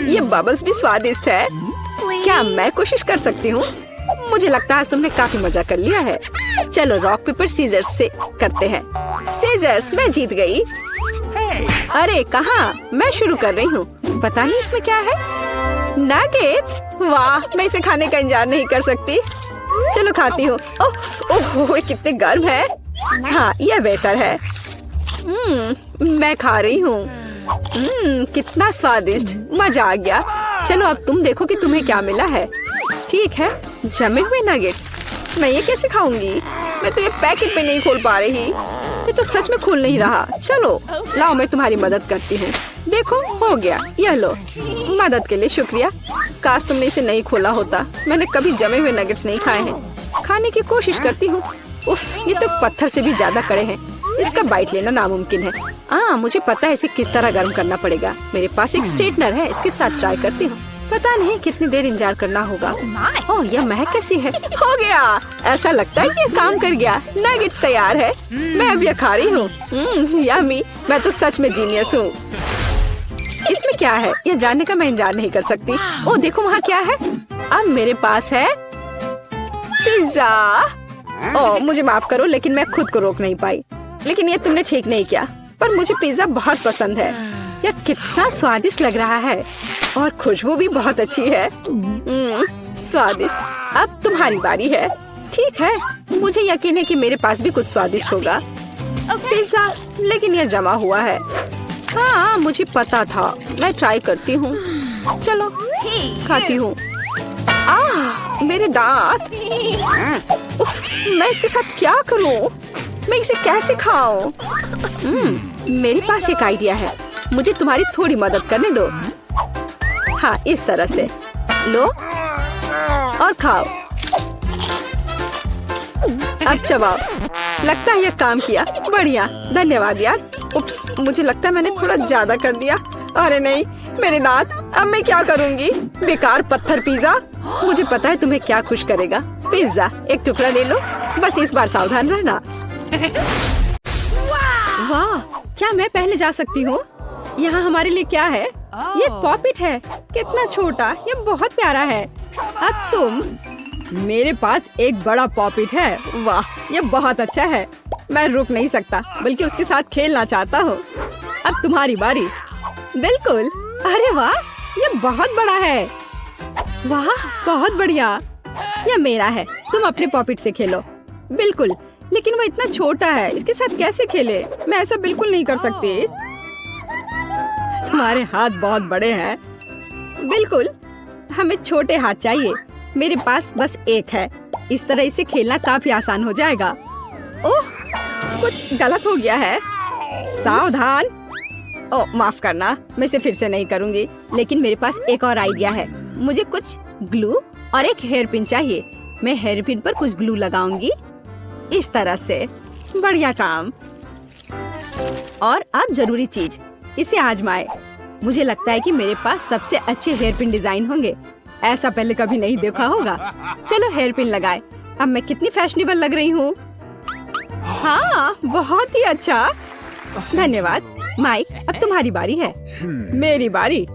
ये बबल्स भी स्वादिष्ट है। क्या मैं कोशिश कर सकती हूँ? मुझे लगता है आज तुमने काफी मजा कर लिया है। चलो रॉक पेपर सीजर्स से करते हैं। सीजर्स, मैं जीत गई। अरे कहाँ? मैं शुरू कर रही हूँ। पता नहीं इसमें क्या है। नगेट्स। वाह, मैं इसे खाने का इंतजार नहीं कर सकती। चलो खाती हूँ। ओह, कितने गर्म है। हाँ, यह बेहतर है। मैं खा रही हूँ। कितना स्वादिष्ट, मजा आ गया। चलो अब तुम देखो कि तुम्हें क्या मिला है। ठीक है, जमे हुए नगेट्स। मैं ये कैसे खाऊंगी? मैं तो ये पैकेट पे नहीं खोल पा रही। ये तो सच में खुल नहीं रहा। चलो लाओ, मैं तुम्हारी मदद करती हूँ। देखो, हो गया। यह लो। मदद के लिए शुक्रिया। काश तुमने इसे नहीं खोला होता। मैंने कभी जमे हुए नगेट्स नहीं खाए हैं। खाने की कोशिश करती हूँ। उफ, ये तो पत्थर से भी ज्यादा कड़े हैं। इसका बाइट लेना नामुमकिन है। मुझे पता है इसे किस तरह गर्म करना पड़ेगा। मेरे पास एक स्ट्रेटनर है, इसके साथ ट्राई करती हूँ। पता नहीं कितनी देर इंतजार करना होगा। ओह, यह महक कैसी है? हो गया, ऐसा लगता है ये काम कर गया। नगेट्स तैयार है। मैं अब यह खा रही हूँ। यम्मी, मैं तो सच में जीनियस हूँ। इसमें क्या है यह जानने का मैं इंतजार नहीं कर सकती। ओह देखो वहाँ क्या है। अब मेरे पास है पिज्जा। ओह मुझे माफ करो, लेकिन मैं खुद को रोक नहीं पाई। लेकिन ये तुमने ठीक नहीं किया, पर मुझे पिज्जा बहुत पसंद है। यह कितना स्वादिष्ट लग रहा है और खुशबू भी बहुत अच्छी है। स्वादिष्ट। अब तुम्हारी बारी है। ठीक है, मुझे यकीन है कि मेरे पास भी कुछ स्वादिष्ट होगा। पिज्जा, लेकिन यह जमा हुआ है। हाँ मुझे पता था। मैं ट्राई करती हूँ। चलो खाती हूँ। मेरे दांत। उफ, मैं इसके साथ क्या करूँ? मैं इसे कैसे खाऊं? मेरे पास एक आइडिया है। मुझे तुम्हारी थोड़ी मदद करने दो। हाँ इस तरह से लो और खाओ। अब चबाओ। लगता है यह काम किया। बढ़िया, धन्यवाद यार। उप्स, मुझे लगता है मैंने थोड़ा ज्यादा कर दिया। अरे नहीं, मेरे दांत। अब मैं क्या करूँगी? बेकार पत्थर पिज्जा। मुझे पता है तुम्हें क्या खुश करेगा। पिज्जा, एक टुकड़ा ले लो। बस इस बार सावधान रहना। वाह, क्या मैं पहले जा सकती हूँ? यहाँ हमारे लिए क्या है? ये पॉपिट है। कितना छोटा, ये बहुत प्यारा है। अब तुम। मेरे पास एक बड़ा पॉपिट है। वाह, ये बहुत अच्छा है। मैं रुक नहीं सकता, बल्कि उसके साथ खेलना चाहता हूँ। अब तुम्हारी बारी। बिल्कुल। अरे वाह, ये बहुत बड़ा है। वाह, बहुत बढ़िया। यह मेरा है। तुम अपने पॉपिट से खेलो। बिल्कुल, लेकिन वो इतना छोटा है, इसके साथ कैसे खेले? मैं ऐसा बिल्कुल नहीं कर सकती। तुम्हारे हाथ बहुत बड़े हैं। बिल्कुल, हमें छोटे हाथ चाहिए। मेरे पास बस एक है। इस तरह इसे खेलना काफी आसान हो जाएगा। ओह, कुछ गलत हो गया है। सावधान। ओह माफ करना, मैं इसे फिर से नहीं करूँगी। लेकिन मेरे पास एक और आइडिया है। मुझे कुछ ग्लू और एक हेयर पिन चाहिए। मैं हेयर पिन पर कुछ ग्लू लगाऊंगी इस तरह से। बढ़िया काम। और अब जरूरी चीज, इसे आजमाए। मुझे लगता है कि मेरे पास सबसे अच्छे हेयर पिन डिजाइन होंगे। ऐसा पहले कभी नहीं देखा होगा। चलो हेयर पिन लगाए। अब मैं कितनी फैशनेबल लग रही हूँ। हाँ, बहुत ही अच्छा। धन्यवाद। माइक, अब तुम्हारी बारी है। मेरी बारी।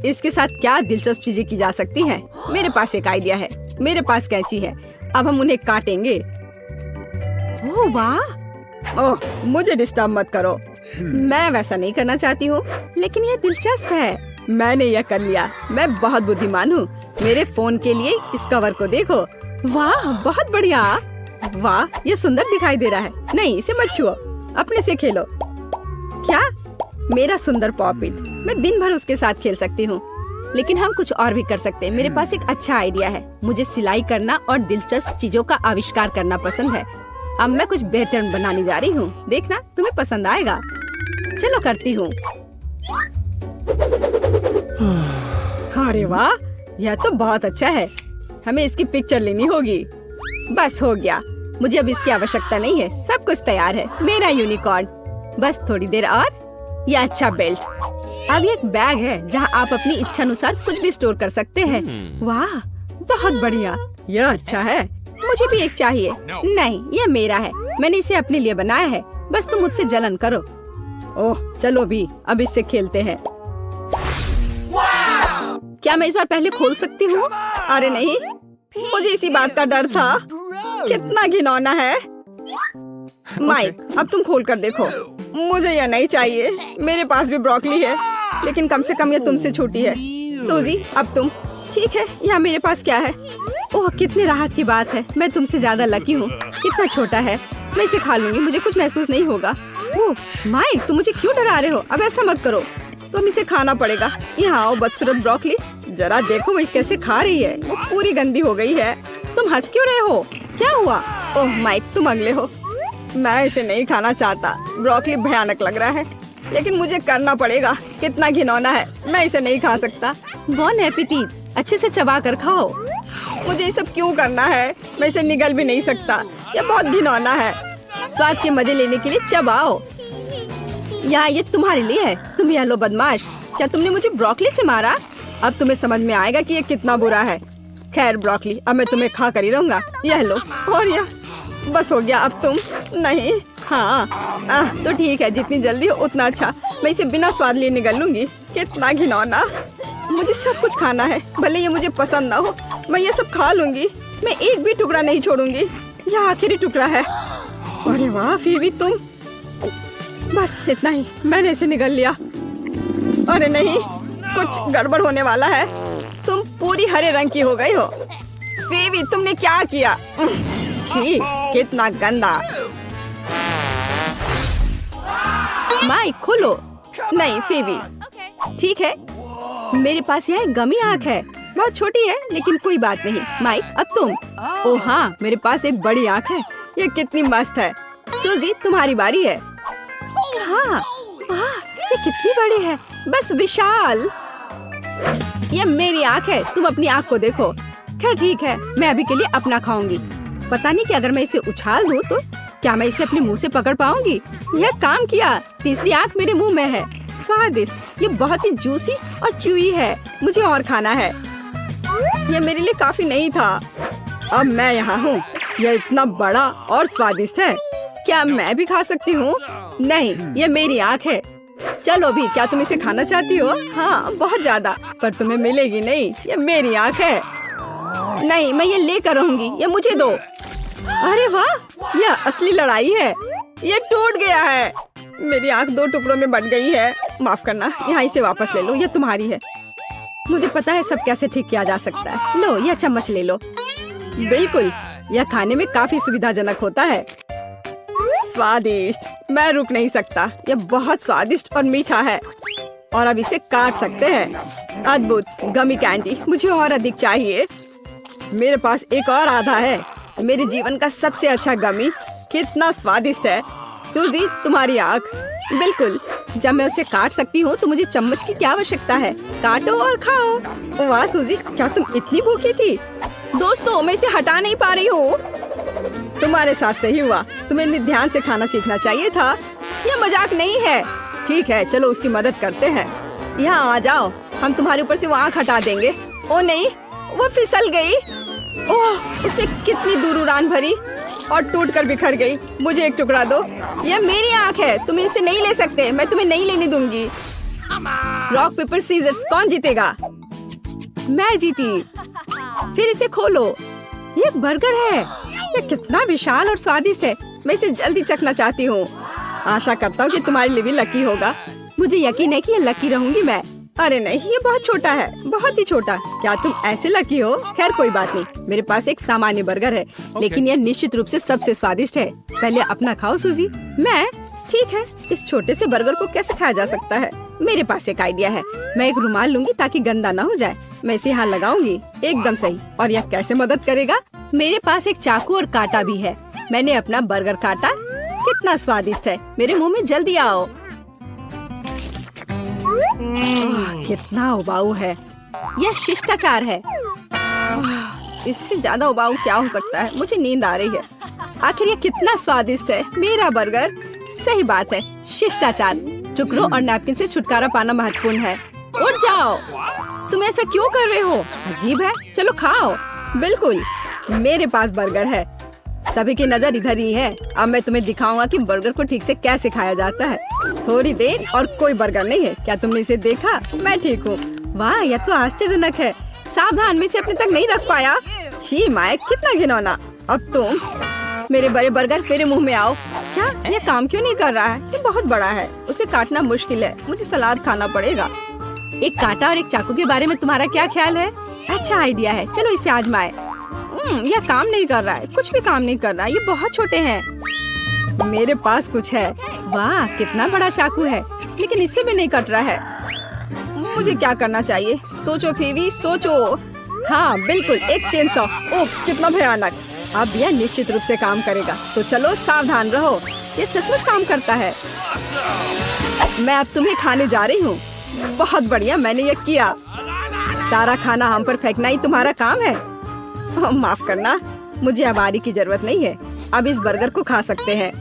इसके साथ क्या दिलचस्प चीजें की जा सकती हैं? मेरे पास एक आइडिया है। मेरे पास कैंची है। अब हम उन्हें काटेंगे। ओह वाह। ओह, मुझे डिस्टर्ब मत करो। मैं वैसा नहीं करना चाहती हूँ, लेकिन यह दिलचस्प है। मैंने यह कर लिया। मैं बहुत बुद्धिमान हूँ। मेरे फोन के लिए इस कवर को देखो। वाह, बहुत बढ़िया। वाह, ये सुंदर दिखाई दे रहा है। नहीं, इसे मत छुओ, अपने से खेलो। क्या? मेरा सुंदर पॉपिट। मैं दिन भर उसके साथ खेल सकती हूँ। लेकिन हम कुछ और भी कर सकते हैं। मेरे पास एक अच्छा आइडिया है। मुझे सिलाई करना और दिलचस्प चीजों का आविष्कार करना पसंद है। अब मैं कुछ बेहतर बनाने जा रही हूँ। देखना, तुम्हें पसंद आएगा। चलो करती हूँ। अरे वाह, यह तो बहुत अच्छा है। हमें इसकी पिक्चर लेनी होगी। बस हो गया। मुझे अब इसकी आवश्यकता नहीं है। सब कुछ तैयार है। मेरा यूनिकॉर्न। बस थोड़ी देर और। यह अच्छा बेल्ट। अब ये एक बैग है जहाँ आप अपनी इच्छा अनुसार कुछ भी स्टोर कर सकते हैं। वाह, बहुत बढ़िया। यह अच्छा है। मुझे भी एक चाहिए। नहीं, यह मेरा है। मैंने इसे अपने लिए बनाया है। बस तुम मुझसे जलन करो। ओह, चलो भी अब इससे खेलते हैं। क्या मैं इस बार पहले खोल सकती हूँ? अरे नहीं, मुझे इसी बात का डर था। कितना घिनौना है। माइक, अब तुम खोल कर देखो। मुझे यह नहीं चाहिए। मेरे पास भी ब्रोकली है, लेकिन कम से कम यह तुमसे छोटी है। सूजी, अब तुम। ठीक है, यहाँ मेरे पास क्या है? ओह, कितनी राहत की बात है। मैं तुमसे ज्यादा लकी हूँ। कितना छोटा है। मैं इसे खा लूंगी, मुझे कुछ महसूस नहीं होगा। ओह माइक, तुम मुझे क्यों डरा रहे हो? अब ऐसा मत करो। तुम इसे खाना पड़ेगा। यहाँ आओ बदसूरत ब्रोकली। जरा देखो वो कैसे खा रही है। वो पूरी गंदी हो गई है। तुम हंस क्यों रहे हो? क्या हुआ? ओह माइक, तुम अगले हो। मैं इसे नहीं खाना चाहता। ब्रोकली भयानक लग रहा है, लेकिन मुझे करना पड़ेगा। कितना घिनौना है। मैं इसे नहीं खा सकता। बॉन एपेटीट। अच्छे से चबा कर खाओ। मुझे ये सब क्यों करना है? मैं इसे निगल भी नहीं सकता। यह बहुत घिनौना है। स्वाद के मजे लेने के लिए चबाओ। यहाँ ये तुम्हारे लिए है। तुम यह लो बदमाश, क्या तुमने मुझे ब्रोकली से मारा? अब तुम्हें समझ में आएगा कि ये कितना बुरा है। खैर ब्रोकली, अब मैं तुम्हें खा कर ही रहूंगा। यह लो, और यह बस हो गया। अब तुम नहीं। हाँ तो ठीक है, जितनी जल्दी हो उतना अच्छा। मैं इसे बिना स्वाद लिए निगल लूंगी। कितना घिनौना। मुझे सब कुछ खाना है, भले ये मुझे पसंद ना हो। मैं ये सब खा लूंगी। मैं एक भी टुकड़ा नहीं छोड़ूंगी। यह आखिरी टुकड़ा है। अरे वाह फीबी, तुम बस इतना ही, मैंने इसे निगल लिया। अरे नहीं, कुछ गड़बड़ होने वाला है। तुम पूरी हरे रंग की हो गई हो। फीबी, तुमने क्या किया? छी, कितना गंदा। माइक खोलो। नहीं फीबी, ठीक है, मेरे पास यह गमी आँख है। बहुत छोटी है लेकिन कोई बात नहीं। माइक, अब तुम। ओह हाँ, मेरे पास एक बड़ी आँख है। ये कितनी मस्त है। सूजी, तुम्हारी बारी है। हाँ, वाह, ये कितनी बड़ी है, बस विशाल। ये मेरी आँख है, तुम अपनी आँख को देखो। खैर ठीक है, मैं अभी के लिए अपना खाऊंगी। पता नहीं कि अगर मैं इसे उछाल दूं तो क्या मैं इसे अपने मुंह से पकड़ पाऊंगी। यह काम किया। तीसरी आँख मेरे मुंह में है। स्वादिष्ट, ये बहुत ही जूसी और च्यूई है। मुझे और खाना है। यह मेरे लिए काफी नहीं था। अब मैं यहाँ हूँ। यह इतना बड़ा और स्वादिष्ट है। क्या मैं भी खा सकती हूँ? नहीं, ये मेरी आँख है। चलो भी, क्या तुम इसे खाना चाहती हो? हाँ, बहुत ज्यादा, पर तुम्हें मिलेगी नहीं। ये मेरी आँख है। नहीं, मैं ये लेकर रहूंगी। ये मुझे दो। अरे वाह, यह असली लड़ाई है। ये टूट गया है। मेरी आँख 2 टुकड़ों में बट गई है। माफ करना, यहाँ इसे वापस ले लो। ये तुम्हारी है। मुझे पता है सब कैसे ठीक किया जा सकता है। लो, यह चम्मच ले लो। बिल्कुल, यह खाने में काफी सुविधाजनक होता है। स्वादिष्ट, मैं रुक नहीं सकता। यह बहुत स्वादिष्ट और मीठा है। और अब इसे काट सकते हैं। अद्भुत गमी कैंडी, मुझे और अधिक चाहिए। मेरे पास एक और आधा है। मेरे जीवन का सबसे अच्छा गमी। कितना स्वादिष्ट है। सूजी, तुम्हारी आँख। बिल्कुल, जब मैं उसे काट सकती हूँ तो मुझे चम्मच की क्या आवश्यकता है। काटो और खाओ। वाह सूजी, क्या तुम इतनी भूखी थी? दोस्तों, मैं इसे हटा नहीं पा रही हूँ। तुम्हारे साथ सही हुआ। तुम्हें इतने ध्यान से खाना सीखना चाहिए था। यह मजाक नहीं है। ठीक है, चलो उसकी मदद करते हैं। यहाँ आ जाओ, हम तुम्हारे ऊपर से वो आँख हटा देंगे। ओ नहीं, वो फिसल गई। ओह, उसने कितनी दूर उड़ान भरी और टूटकर बिखर गई। मुझे एक टुकड़ा दो। यह मेरी आँख है, तुम इसे नहीं ले सकते। मैं तुम्हें नहीं लेने दूंगी। रॉक पेपर सीजर्स, कौन जीतेगा? मैं जीती। फिर इसे खोलो। ये एक बर्गर है। यह कितना विशाल और स्वादिष्ट है। मैं इसे जल्दी चखना चाहती हूँ। आशा करता हूँ कि तुम्हारे लिए भी लकी होगा। मुझे यकीन है कि ये लकी रहूंगी मैं। अरे नहीं, ये बहुत छोटा है, बहुत ही छोटा। क्या तुम ऐसे लकी हो? खैर कोई बात नहीं, मेरे पास एक सामान्य बर्गर है, लेकिन यह निश्चित रूप से सबसे स्वादिष्ट है। पहले अपना खाओ सूजी। मैं? ठीक है, इस छोटे से बर्गर को कैसे खाया जा सकता है? मेरे पास एक आइडिया है। मैं एक रुमाल लूंगी ताकि गंदा ना हो जाए। मैं इसे यहाँ लगाऊंगी। एकदम सही। और यह कैसे मदद करेगा? मेरे पास एक चाकू और कांटा भी है। मैंने अपना बर्गर काटा। कितना स्वादिष्ट है। मेरे मुँह में जल्दी आओ। कितना उबाऊ है। यह शिष्टाचार है। इससे ज्यादा उबाऊ क्या हो सकता है? मुझे नींद आ रही है। आखिर ये कितना स्वादिष्ट है। मेरा बर्गर। सही बात है, शिष्टाचार। टुकड़ों और नैपकिन से छुटकारा पाना महत्वपूर्ण है। उठ जाओ। तुम ऐसा क्यों कर रहे हो? अजीब है। चलो खाओ। बिल्कुल, मेरे पास बर्गर है। सभी की नजर इधर ही है। अब मैं तुम्हें दिखाऊंगा कि बर्गर को ठीक से कैसे खाया जाता है। थोड़ी देर और कोई बर्गर नहीं है। क्या तुमने इसे देखा? मैं ठीक हूँ। वाह, यह तो आश्चर्यजनक है। सावधान, में इसे अपने तक नहीं रख पाया। छी माइक, कितना घिनौना। अब तुम मेरे बड़े बर्गर मेरे मुंह में आओ। क्या यह काम क्यों नहीं कर रहा है? ये बहुत बड़ा है, उसे काटना मुश्किल है। मुझे सलाद खाना पड़ेगा। एक कांटा और एक चाकू के बारे में तुम्हारा क्या ख्याल है? अच्छा आइडिया है, चलो इसे आजमाए। यह काम नहीं कर रहा है, कुछ भी काम नहीं कर रहा है। ये बहुत छोटे हैं। मेरे पास कुछ है। वाह, कितना बड़ा चाकू है, लेकिन इससे भी नहीं कट रहा है। मुझे क्या करना चाहिए? सोचो फीवी, सोचो। हाँ बिल्कुल, एक चेनसॉ। ओह, कितना भयानक। अब यह निश्चित रूप से काम करेगा, तो चलो सावधान रहो। ये सचमुच काम करता है। मैं अब तुम्हें खाने जा रही हूँ। बहुत बढ़िया, मैंने ये किया। सारा खाना हम पर फेंकना ही तुम्हारा काम है। माफ करना, मुझे अब आरी की जरूरत नहीं है। अब इस बर्गर को खा सकते हैं।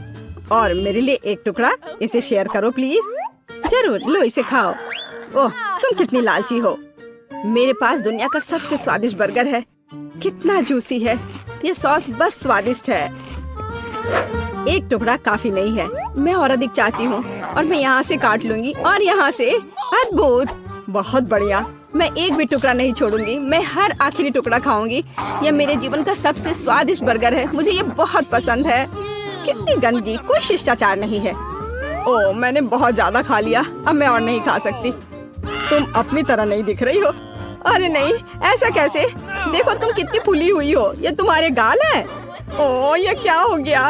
और मेरे लिए एक टुकड़ा। इसे शेयर करो प्लीज। जरूर, लो इसे खाओ। ओह, तुम कितनी लालची हो। मेरे पास दुनिया का सबसे स्वादिष्ट बर्गर है। कितना जूसी है। ये सॉस बस स्वादिष्ट है। एक टुकड़ा काफी नहीं है। मैं और अधिक चाहती हूँ और मैं यहाँ से काट लूंगी और यहाँ से। अद्भुत, बहुत बढ़िया। मैं एक भी टुकड़ा नहीं छोड़ूंगी। मैं हर आखिरी टुकड़ा खाऊंगी। यह मेरे जीवन का सबसे स्वादिष्ट बर्गर है। मुझे ये बहुत पसंद है। कितनी गंदगी, कोई शिष्टाचार नहीं है। ओह, मैंने बहुत ज्यादा खा लिया। अब मैं और नहीं खा सकती। तुम अपनी तरह नहीं दिख रही हो। अरे नहीं, ऐसा कैसे? देखो तुम कितनी फूली हुई हो। ये तुम्हारे गाल है। ओह, ये क्या हो गया?